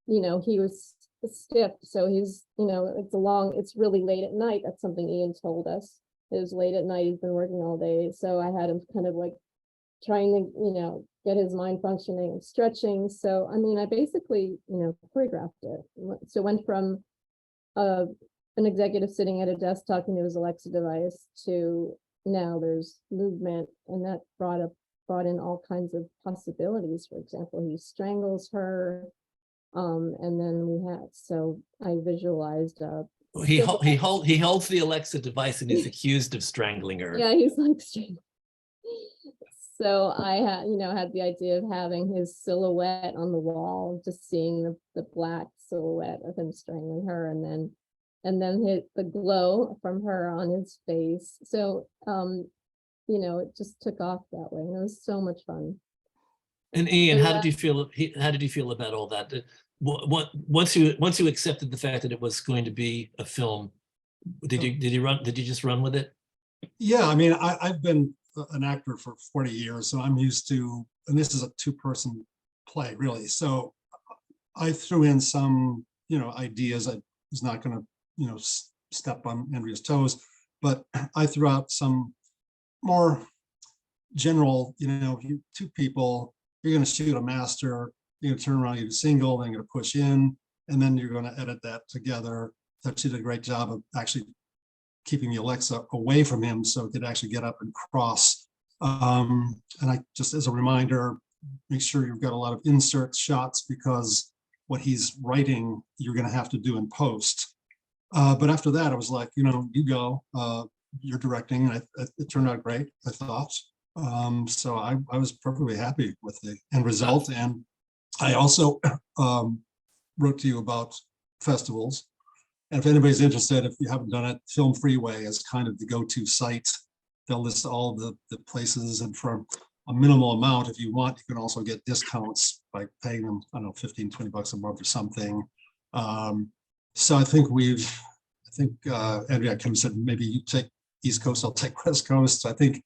you know, he was stiff, so he's, you know, it's really late at night. That's something Ian told us. It was late at night, he's been working all day, so I had him kind of like trying to, you know, get his mind functioning and stretching. So I mean, I basically, you know, choreographed it. So went from an executive sitting at a desk talking to his Alexa device to now there's movement, and that brought in all kinds of possibilities. For example, he strangles her, and then we had, so I visualized He holds the Alexa device and he's accused of strangling her. yeah, he's like strangling. So I had, you know, had the idea of having his silhouette on the wall, just seeing the black silhouette of him strangling her, and then hit the glow from her on his face. So you know, it just took off that way, and it was so much fun. And Ian, So, how did you feel? How did you feel about all that? Once you accepted the fact that it was going to be a film, did you just run with it? Yeah, I mean, I've been an actor for 40 years, so I'm used to, and this is a two-person play, really. So I threw in some, you know, ideas. I was not going to, you know, step on Andrea's toes, but I threw out some more general, you know, if you two people, you're going to shoot a master, you're going to turn around, you do single, then you're going to push in, and then you're going to edit that together. That she did a great job of actually keeping the Alexa away from him so it could actually get up and cross. And I just, as a reminder, make sure you've got a lot of insert shots, because what he's writing, you're going to have to do in post. But after that, I was like, you know, you go, you're directing. It turned out great, I thought. So I was perfectly happy with the end result. And I also wrote to you about festivals. And if anybody's interested, if you haven't done it, Film Freeway is kind of the go-to site. They'll list all the places, and for a minimal amount, if you want, you can also get discounts by paying them, I don't know, 15, 20 bucks a month or something. So I think Andrea kind of said, maybe you take East Coast, I'll take West Coast. I think,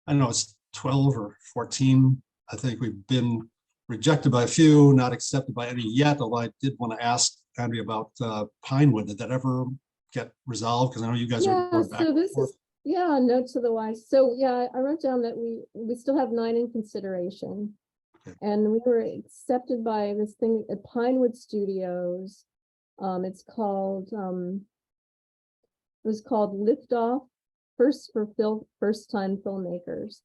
I don't know, it's 12 or 14. I think we've been rejected by a few, not accepted by any yet, although I did want to ask Andrea about Pinewood. Did that ever get resolved? Because I know you guys are going back and forth. Yeah, note to the wise. So yeah, I wrote down that we still have 9 in consideration. Okay. And we were accepted by this thing at Pinewood Studios. It's called it was called Liftoff, First Time Filmmakers.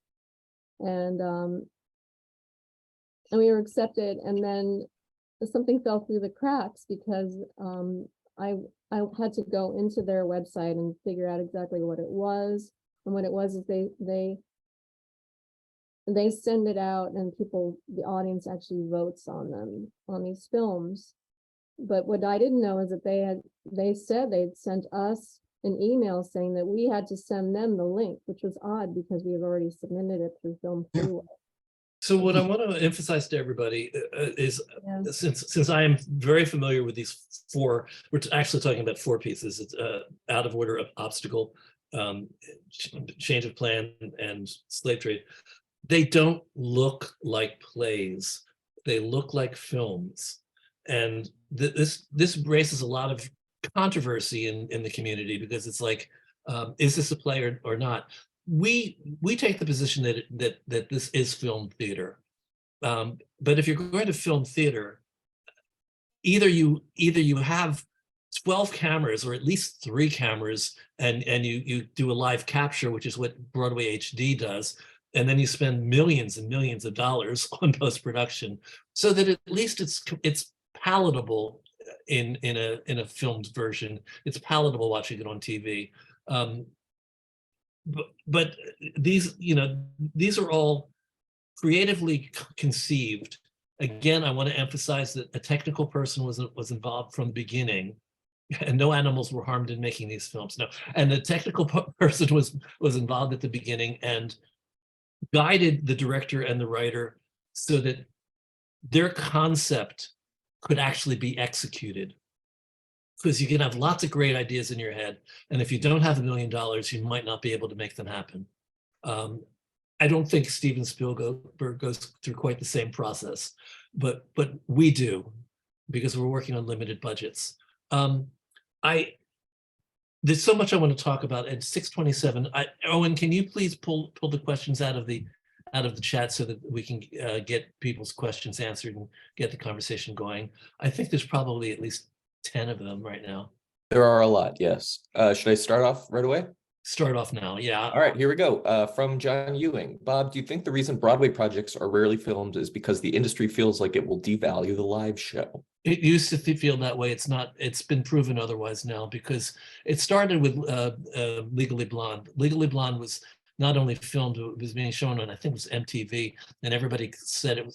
And we were accepted, and then something fell through the cracks, because I had to go into their website and figure out exactly what it was. And what it was is they send it out, and the audience actually votes on them, on these films. But what I didn't know is that they said they'd sent us an email saying that we had to send them the link, which was odd because we had already submitted it through Film Freeway. So what I want to emphasize to everybody is, Yeah. since I am very familiar with these 4, we're actually talking about 4 pieces. It's out of order, obstacle, change of plan, and slave trade. They don't look like plays. They look like films. And this raises a lot of controversy in the community, because it's like, is this a play or not? We take the position that this is film theater. But if you're going to film theater, either you have 12 cameras or at least 3 cameras, and you do a live capture, which is what Broadway HD does, and then you spend millions and millions of dollars on post-production, so that at least it's palatable in a filmed version. It's palatable watching it on TV. But these, these are all creatively conceived. Again, I want to emphasize that a technical person was involved from the beginning, and no animals were harmed in making these films. No, and the technical person was involved at the beginning and guided the director and the writer so that their concept could actually be executed. Because you can have lots of great ideas in your head, and if you don't have $1 million, you might not be able to make them happen. I don't think Steven Spielberg goes through quite the same process, but we do, because we're working on limited budgets. There's so much I want to talk about at 6:27. Owen, can you please pull the questions out of the chat so that we can get people's questions answered and get the conversation going? I think there's probably at least 10 of them right now. There are a lot, yes. Should I start off right away? Start off now, yeah. All right, here we go. From John Ewing. Bob, do you think the reason Broadway projects are rarely filmed is because the industry feels like it will devalue the live show? It used to feel that way. It's not. It's been proven otherwise now, because it started with Legally Blonde. Legally Blonde was not only filmed, it was being shown on, I think it was MTV, and everybody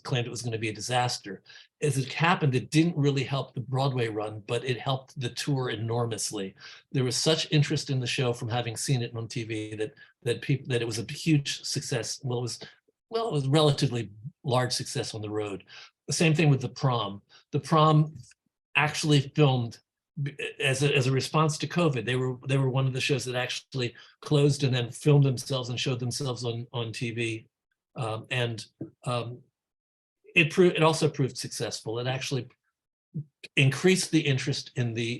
claimed it was going to be a disaster. As it happened, it didn't really help the Broadway run, but it helped the tour enormously. There was such interest in the show from having seen it on TV that it was a huge success. Well, it was relatively large success on the road. The same thing with The Prom. The Prom actually filmed as a response to COVID. They were one of the shows that actually closed and then filmed themselves and showed themselves on TV, it also proved successful. It actually increased the interest in the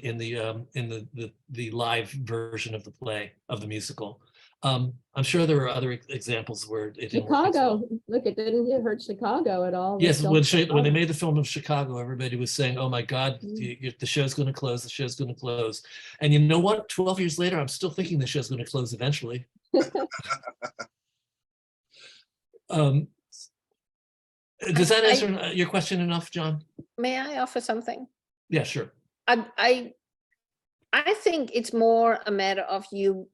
live version of the play, of the musical. I'm sure there are other examples where it didn't work as well. Chicago, look, it didn't hurt Chicago at all. Yes, when they made the film of Chicago, everybody was saying, "Oh my God, the show's going to close. The show's going to close." And you know what? 12 years later, I'm still thinking the show's going to close eventually. Does that answer your question enough, John? May I offer something? Yeah, sure. I think it's more a matter of you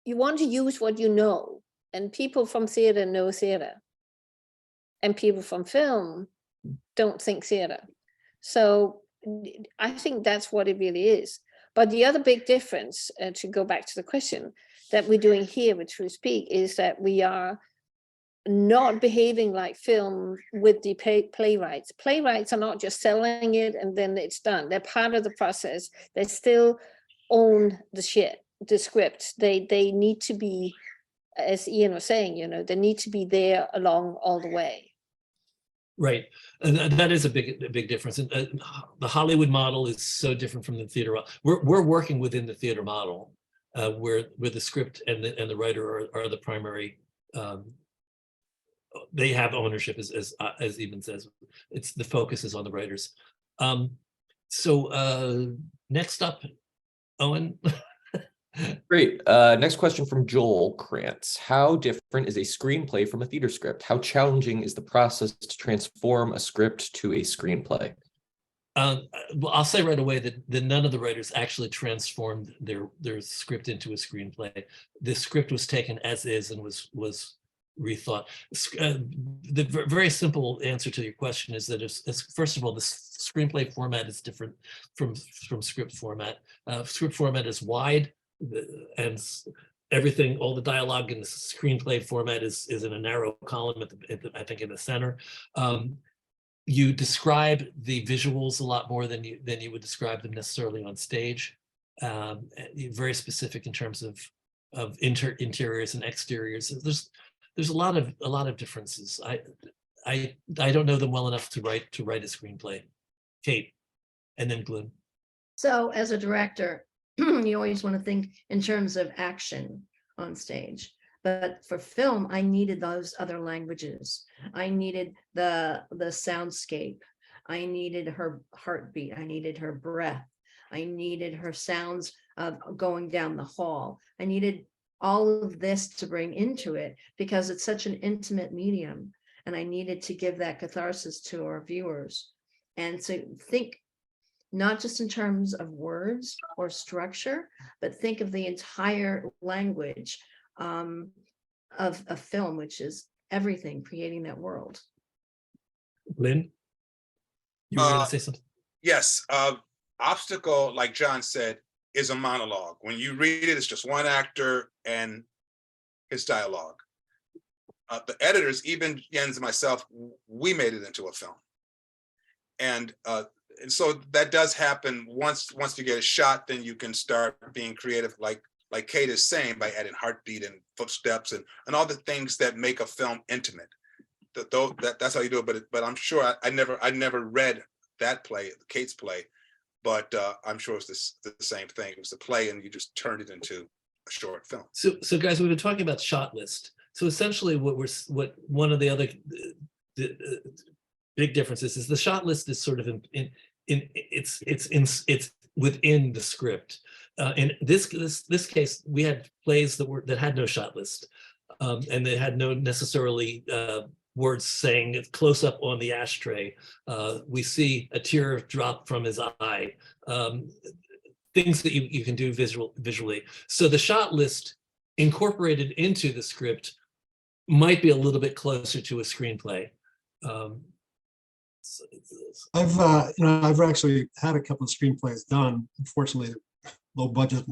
want to use what you know, and people from theater know theater, and people from film don't think theater. So I think that's what it really is. But the other big difference, to go back to the question, that we're doing here with TRUSpeak is that we are not behaving like film with the playwrights. Playwrights are not just selling it and then it's done. They're part of the process. They still own the script. They need to be, as Ian was saying, they need to be there along all the way. Right, and that is a big difference. And the Hollywood model is so different from the theater. We're working within the theater model, where the script and the writer are the primary. They have ownership, as Iben says. It's the focus is on the writers. So next up, Owen. Great. Next question from Joel Krantz. How different is a screenplay from a theater script? How challenging is the process to transform a script to a screenplay? Well, I'll say right away that none of the writers actually transformed their script into a screenplay. The script was taken as is and was rethought. The very simple answer to your question is that first of all, the screenplay format is different from script format. Script format is wide, and everything, all the dialogue in the screenplay format is in a narrow column I think in the center. You describe the visuals a lot more than you would describe them necessarily on stage. Very specific in terms of interiors and exteriors. There's a lot of differences. I don't know them well enough to write a screenplay. Cate, and then Glynn. So as a director, you always want to think in terms of action on stage. But for film, I needed those other languages. I needed the soundscape. I needed her heartbeat. I needed her breath. I needed her sounds of going down the hall. I needed all of this to bring into it because it's such an intimate medium. And I needed to give that catharsis to our viewers. And so think not just in terms of words or structure, but think of the entire language of a film, which is everything, creating that world. Lynn? You were gonna say something? Yes, obstacle, like John said, is a monologue. When you read it, it's just one actor and his dialogue. The editors, Iben Jens and myself, we made it into a film. And so that does happen. Once you get a shot, then you can start being creative, like Cate is saying, by adding heartbeat and footsteps and all the things that make a film intimate. That's how you do it. But I'm sure I never read that play, Cate's play, but I'm sure it's the same thing. It was a play, and you just turned it into a short film. So guys, we've been talking about shot list. So essentially, what one of the other big differences is the shot list is sort of it's within the script. In this case, we had plays that had no shot list, and they had no necessarily words saying it's close up on the ashtray. We see a tear drop from his eye. Things that you can do visually. So the shot list incorporated into the script might be a little bit closer to a screenplay. I've actually had a couple of screenplays done. Unfortunately, low budget,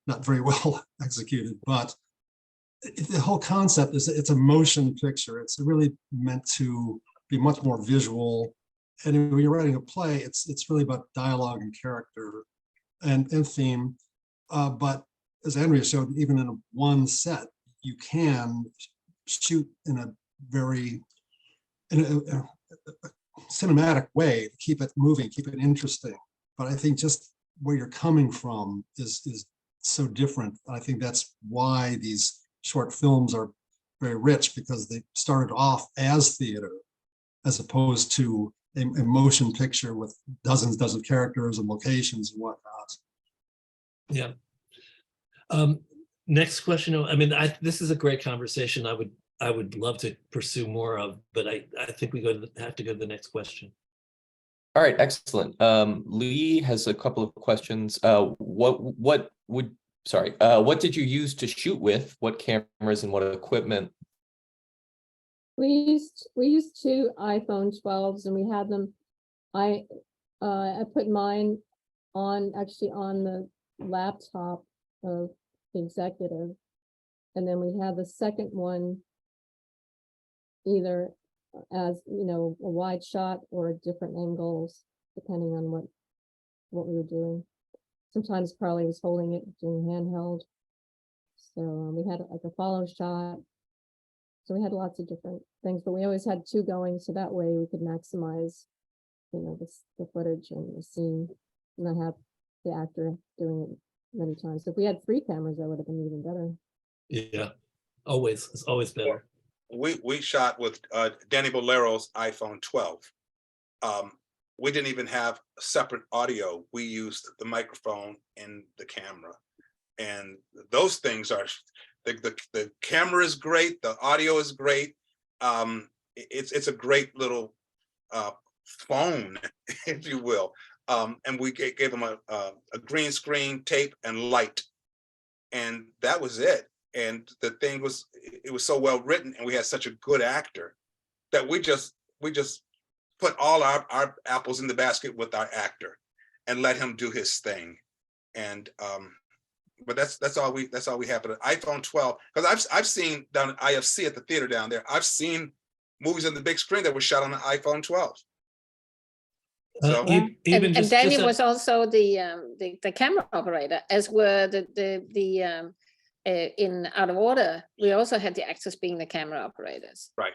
not very well executed, but the whole concept is it's a motion picture. It's really meant to be much more visual. And when you're writing a play, it's really about dialogue and character and theme. But as Andrea showed, even in one set, you can shoot in a very cinematic way to keep it moving, keep it interesting. But I think just where you're coming from is so different. I think that's why these short films are very rich, because they started off as theater as opposed to a motion picture with dozens of characters and locations and whatnot. Yeah. Next question. I mean, this is a great conversation. I would love to pursue more of, but I think we have to go to the next question. All right, excellent. Lee has a couple of questions. What did you use to shoot with? What cameras and what equipment? We used 2 iPhone 12s, and we had them. I put mine on the laptop of the executive, and then we had the second one either as a wide shot or different angles depending on what we were doing. Sometimes Carly was holding it doing handheld, so we had like a follow shot. So we had lots of different things, but we always had 2 going, so that way we could maximize the footage and the scene, and not have the actor doing it many times. So if we had 3 cameras, that would have been even better. Yeah, it's always better. We shot with Danny Bolero's iPhone 12. We didn't even have separate audio. We used the microphone in the camera, and those things are the camera is great, the audio is great. It's a great little phone, if you will. And we gave them a green screen, tape, and light, and that was it. And the thing was, it was so well written, and we had such a good actor that we just put all our apples in the basket with our actor and let him do his thing. And but that's all we have. But an iPhone 12, because I've seen down at IFC at the theater down there, I've seen movies on the big screen that were shot on an iPhone 12. So Even and Danny was also the camera operator, as were the in Out of Order. We also had the actors being the camera operators. right,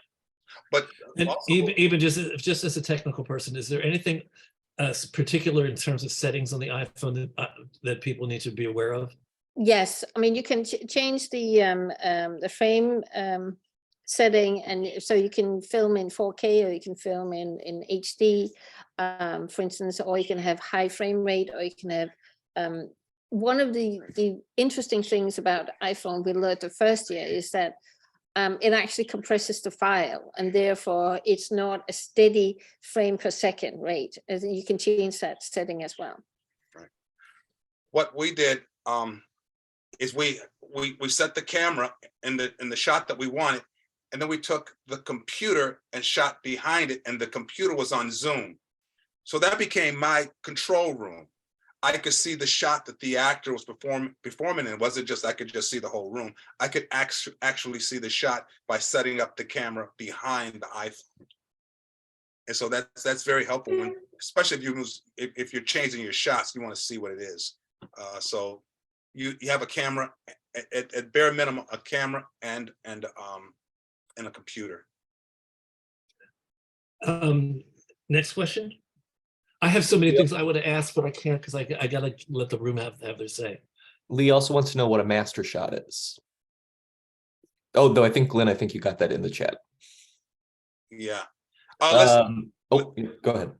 but and also, even just as a technical person, is there anything particular in terms of settings on the iPhone that people need to be aware of? Yes, I mean, you can change the frame setting, and so you can film in 4K or you can film in HD, for instance, or you can have high frame rate, or you can have one of the interesting things about iPhone we learned the first year is that it actually compresses the file, and therefore it's not a steady frame per second rate. As you can change that setting as well. Right. What we did is we set the camera in the shot that we wanted, and then we took the computer and shot behind it, and the computer was on Zoom. So that became my control room. I could see the shot that the actor was performing, and it wasn't just I could just see the whole room. I could actually see the shot by setting up the camera behind the iPhone. And so that's very helpful, when, especially if you're changing your shots, you want to see what it is. So you have a camera, at bare minimum, a camera and a computer. Next question. I have so many things I would have asked, but I can't because I gotta let the room have their say. Lee also wants to know what a master shot is. Oh, though I think Glynn, I think you got that in the chat. Yeah. Oh, go ahead.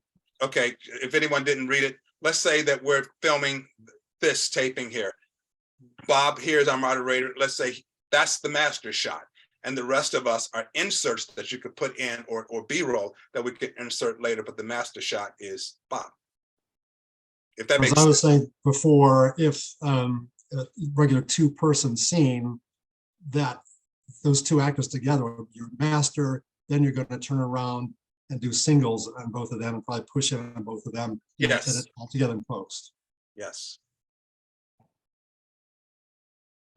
Okay, if anyone didn't read it, let's say that we're filming this taping here. Bob here is our moderator. Let's say that's the master shot, and the rest of us are inserts that you could put in, or B-roll that we could insert later, but the master shot is Bob. If that makes As I was sense. saying before, if a regular two-person scene, that those two actors together, your master, then you're going to turn around and do singles on both of them and probably push in on both of them. Yes. And it all together in post. Yes.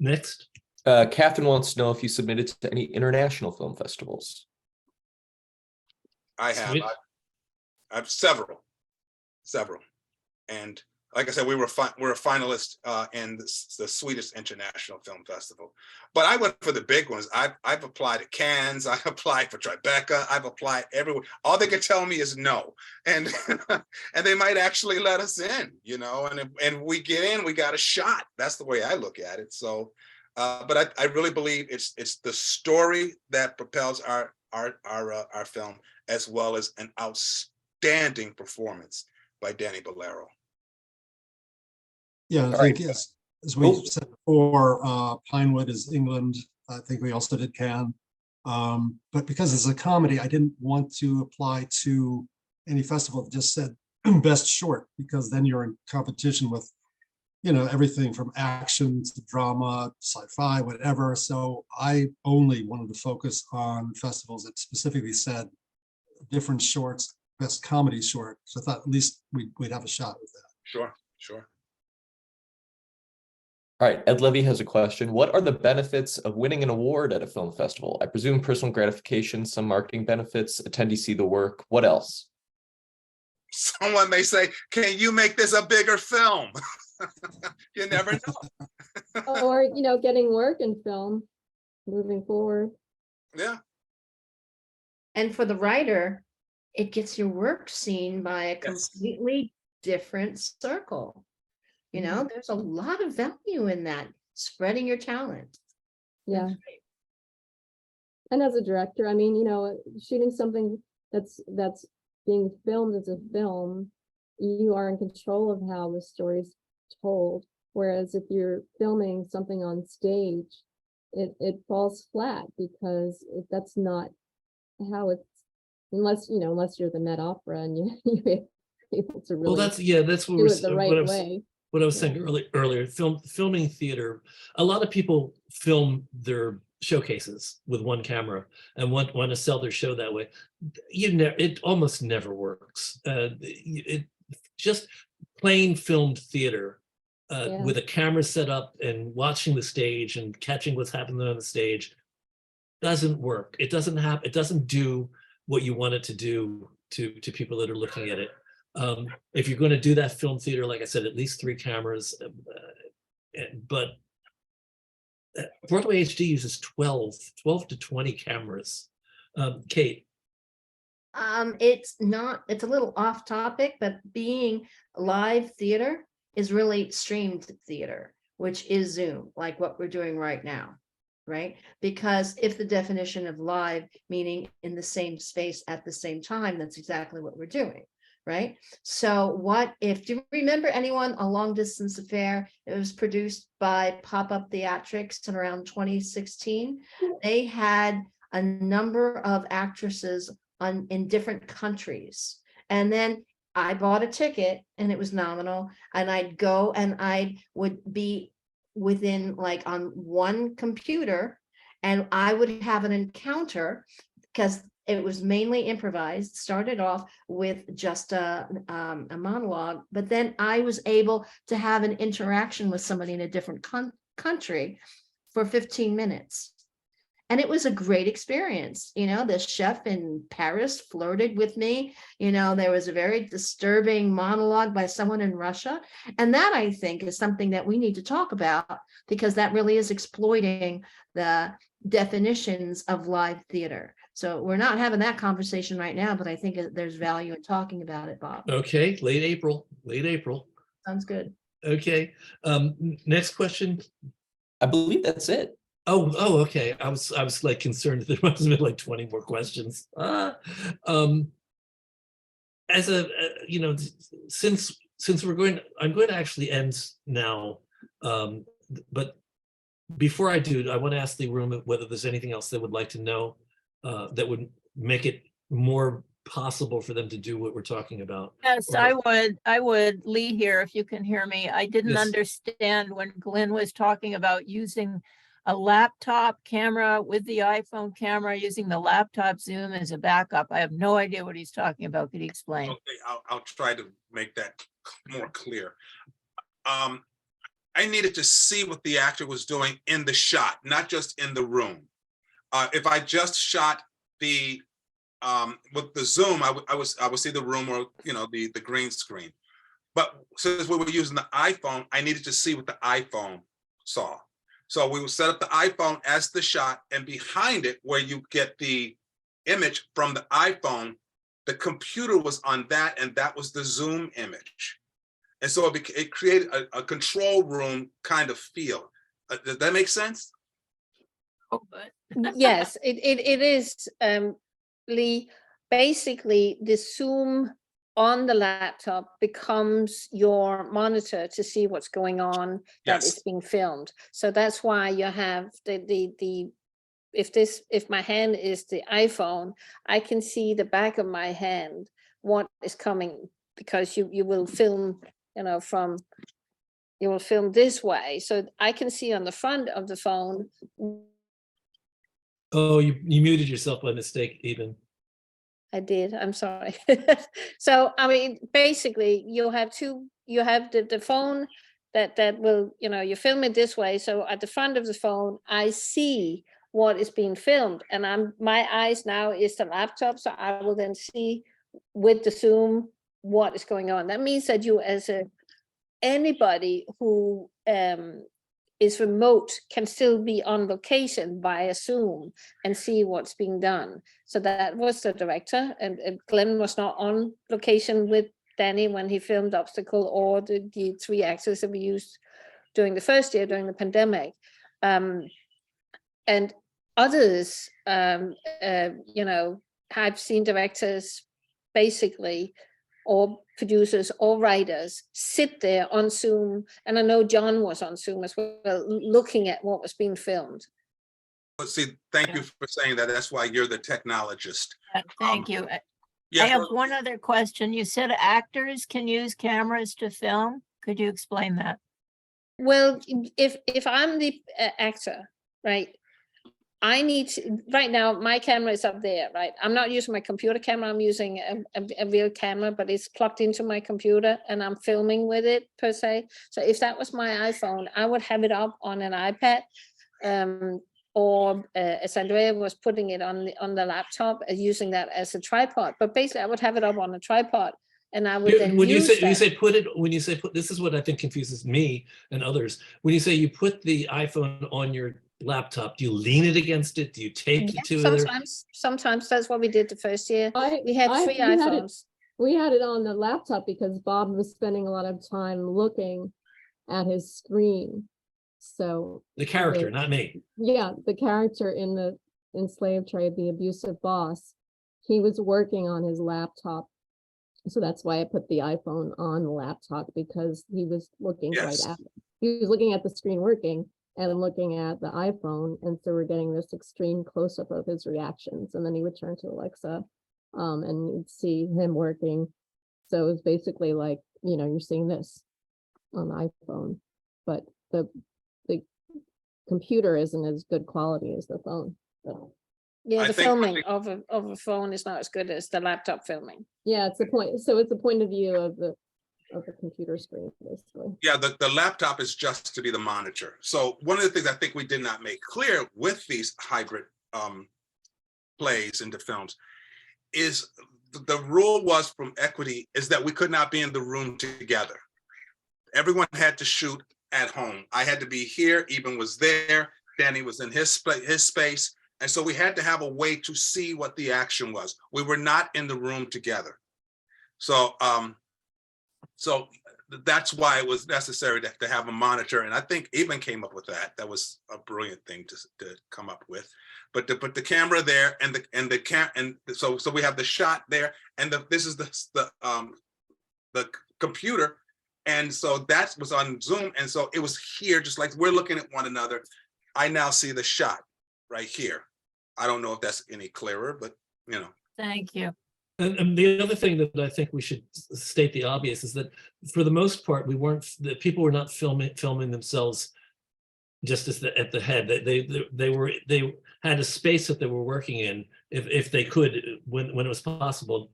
Next. Catherine wants to know if you submitted to any international film festivals. I have. Sweet. I've several. And like I said, we're a finalist in the Swedish International Film Festival. But I went for the big ones. I've applied at Cannes. I've applied for Tribeca. I've applied everywhere. All they can tell me is no, and and they might actually let us in, you know. And we get in, we got a shot. That's the way I look at it. So, but I really believe it's the story that propels our film, as well as an outstanding performance by Danny Bolero. Yeah, I think as we said before, Pinewood is England. I think we also did Cannes. But because it's a comedy, I didn't want to apply to any festival that just said best short, because then you're in competition with, you know, everything from action to drama, sci-fi, whatever. So I only wanted to focus on festivals that specifically said different shorts, best comedy short. So I thought at least we'd have a shot with that. Sure. All right, Ed Levy has a question. What are the benefits of winning an award at a film festival? I presume personal gratification, some marketing benefits, attendees see the work. What else? Someone may say, can you make this a bigger film? You never know. Or, you know, getting work in film, moving forward. Yeah. And for the writer, it gets your work seen by a completely different circle. You know, there's a lot of value in that, spreading your talent. Yeah. And as a director, I mean, you know, shooting something that's being filmed as a film, you are in control of how the story's told. Whereas if you're filming something on stage, it falls flat, because that's not how it's, unless you're the Met Opera and you're able to really Well, that's what do we're it the right way. What I was saying earlier, filming theater, a lot of people film their showcases with one camera and want to sell their show that way. It almost never works. It just plain filmed theater with a camera set up and watching the stage and catching what's happening on the stage doesn't work. It doesn't do what you want it to do to people that are looking at it. If you're going to do that film theater, like I said, at least 3 cameras, but Broadway HD uses 12 to 20 cameras. Cate. It's not, it's a little off topic, but being live theater is really streamed theater, which is Zoom, like what we're doing right now, right? Because if the definition of live, meaning in the same space at the same time, that's exactly what we're doing, right? So what if, do you remember anyone, A Long Distance Affair? It was produced by Pop-Up Theatrics in around 2016. They had a number of actresses in different countries. And then I bought a ticket and it was nominal, and I'd go and I would be within like on one computer, and I would have an encounter because it was mainly improvised, started off with just a monologue, but then I was able to have an interaction with somebody in a different country for 15 minutes. And it was a great experience. You know, the chef in Paris flirted with me. You know, there was a very disturbing monologue by someone in Russia. And that, I think, is something that we need to talk about, because that really is exploiting the definitions of live theater. So we're not having that conversation right now, but I think there's value in talking about it, Bob. Okay, late April. Sounds good. Okay, next question. I believe that's it. Oh, okay. I was like concerned that there must have been like 20 more questions. As a, you know, since I'm going to actually end now. But before I do, I want to ask the room whether there's anything else they would like to know that would make it more possible for them to do what we're talking about. Yes, I would, Lee here, if you can hear me. I didn't Yes. understand when Glynn was talking about using a laptop camera with the iPhone camera, using the laptop Zoom as a backup. I have no idea what he's talking about. Could he explain? Okay, I'll try to make that more clear. I needed to see what the actor was doing in the shot, not just in the room. If I just shot the with the Zoom, I would see the room, or you know, the green screen. But since we were using the iPhone, I needed to see what the iPhone saw. So we would set up the iPhone as the shot, and behind it, where you get the image from the iPhone, the computer was on that, and that was the Zoom image. And so it created a control room kind of feel. Does that make sense? Yes, it is, Lee. Basically, the Zoom on the laptop becomes your monitor to see what's going on that Yes. is being filmed. So that's why you have if my hand is the iPhone, I can see the back of my hand, what is coming, because you will film, you know, you will film this way. So I can see on the front of the phone. Oh, you muted yourself by mistake, Iben. I did, I'm sorry. So, I mean, basically you have the phone that will, you know, you film it this way. So at the front of the phone, I see what is being filmed, and my eyes now is the laptop. So I will then see with the Zoom what is going on. That means that you, as anybody who is remote, can still be on location via Zoom and see what's being done. So that was the director, and Glynn was not on location with Danny when he filmed Obstacle, or the three actors that we used during the first year during the pandemic. And others, you know, I've seen directors basically, or producers or writers, sit there on Zoom, and I know John was on Zoom as well, looking at what was being filmed. But see, thank you for saying that. That's why you're the technologist. Thank you. Yeah, I have one other question. You said actors can use cameras to film. Could you explain that? Well, if I'm the actor, right, I need to, right now, my camera is up there, right? I'm not using my computer camera. I'm using a real camera, but it's plugged into my computer and I'm filming with it per se. So if that was my iPhone, I would have it up on an iPad, or as Andrea was putting it on the laptop, using that as a tripod. But basically, I would have it up on a tripod, and I would then When you use say that. when you say put, this is what I think confuses me and others. When you say you put the iPhone on your laptop? Do you lean it against it? Do you tape the Yeah, two other? sometimes that's what we did the first year. We had I- three we had it- iPhones. We had it on the laptop because Bob was spending a lot of time looking at his screen. So The character, the- not me. yeah, the character in the enslaved trade, the abusive boss, he was working on his laptop. So that's why I put the iPhone on the laptop, because he was looking right Yes. at it. He was looking at the screen working and looking at the iPhone. And so we're getting this extreme close-up of his reactions. And then he would turn to Alexa and you'd see him working. So it was basically like, you're seeing this on the iPhone, but the computer isn't as good quality as the phone. So, Yeah, I the think filming of a phone is not as good as the laptop filming. yeah, it's the point. So it's the point of view of the computer screen, basically. Yeah, the laptop is just to be the monitor. So one of the things I think we did not make clear with these hybrid plays into films is the rule was from Equity is that we could not be in the room together. Everyone had to shoot at home. I had to be here, Iben was there, Danny was in his space. And so we had to have a way to see what the action was. We were not in the room together. So so that's why it was necessary to have a monitor. And I think Iben came up with that. That was a brilliant thing to come up with. But to put the camera there and so we have the shot there, and this is the computer. And so that was on Zoom. And so it was here, just like we're looking at one another. I now see the shot right here. I don't know if that's any clearer, but Thank you. And the other thing that I think we should state the obvious is that for the most part, the people were not filming themselves just as at the head. They had a space that they were working in, if they could, when it was possible.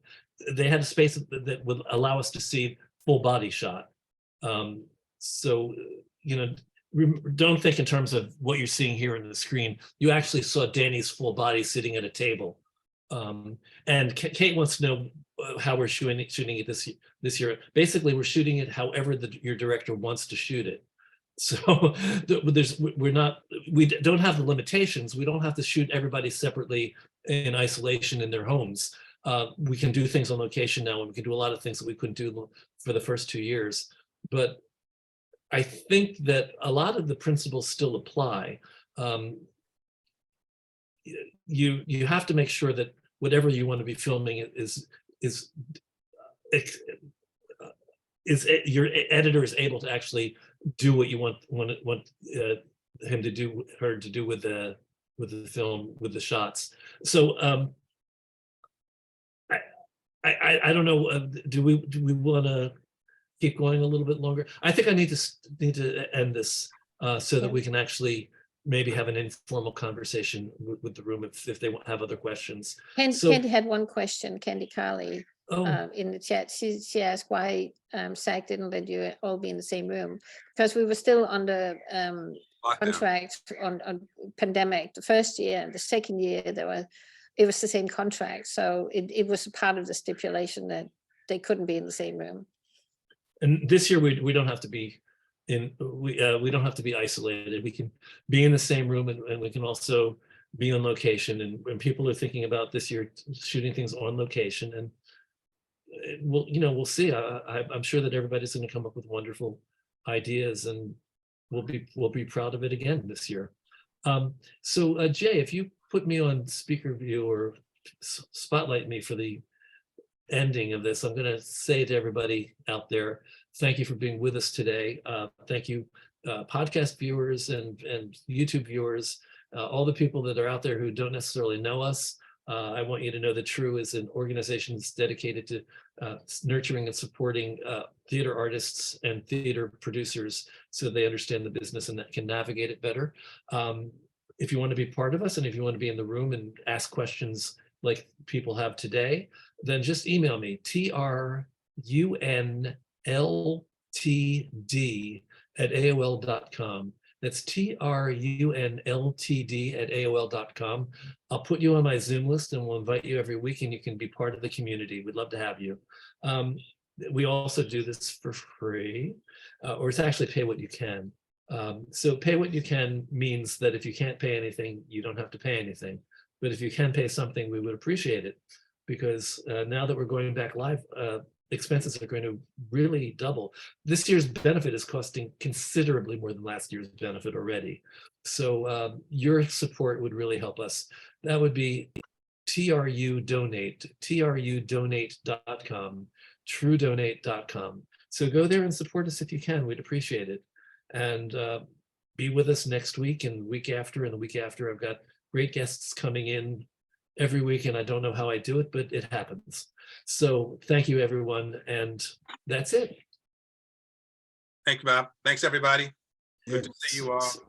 They had a space that would allow us to see full body shot. So don't think in terms of what you're seeing here on the screen. You actually saw Danny's full body sitting at a table. And Kate wants to know how we're shooting it this year. Basically, we're shooting it however your director wants to shoot it. So we don't have the limitations. We don't have to shoot everybody separately in isolation in their homes. We can do things on location now, and we can do a lot of things that we couldn't do for the first 2 years. But I think that a lot of the principles still apply. You have to make sure that whatever you want to be filming is your editor is able to actually do what you want him to do, her to do with the film, with the shots. So I don't know. Do we want to keep going a little bit longer? I think I need to end this so that we can actually maybe have an informal conversation with the room if they have other questions. Candy had one question, Candy Carly, Oh, in the chat. She asked why SAG didn't let you all be in the same room, because we were still under lockdown. contract on pandemic the first year, and the second year it was the same contract. So it was a part of the stipulation that they couldn't be in the same room. and this year we don't have to be we don't have to be isolated. We can be in the same room, and we can also be on location. And people are thinking about this year shooting things on location, and we'll see. I'm sure that everybody's going to come up with wonderful ideas, and we'll be proud of it again this year. So Jay, if you put me on speaker view or spotlight me for the ending of this, I'm going to say to everybody out there, thank you for being with us today. Thank you, podcast viewers and YouTube viewers, all the people that are out there who don't necessarily know us. I want you to know that TRU is an organization that's dedicated to nurturing and supporting theater artists and theater producers so they understand the business and that can navigate it better. If you want to be part of us, and if you want to be in the room and ask questions like people have today, then just email me, trunltd@aol.com. That's trunltd@aol.com. I'll put you on my Zoom list, and we'll invite you every week, and you can be part of the community. We'd love to have you. We also do this for free, or it's actually pay what you can. So pay what you can means that if you can't pay anything, you don't have to pay anything. But if you can pay something, we would appreciate it, because now that we're going back live, expenses are going to really double. This year's benefit is costing considerably more than last year's benefit already. So your support would really help us. That would be trudonate.com, trudonate.com. So go there and support us if you can. We'd appreciate it. And be with us next week and the week after and the week after. I've got great guests coming in every week, and I don't know how I do it, but it happens. So thank you, everyone. And that's it. Thank you, Bob. Thanks, everybody. Good to see you all.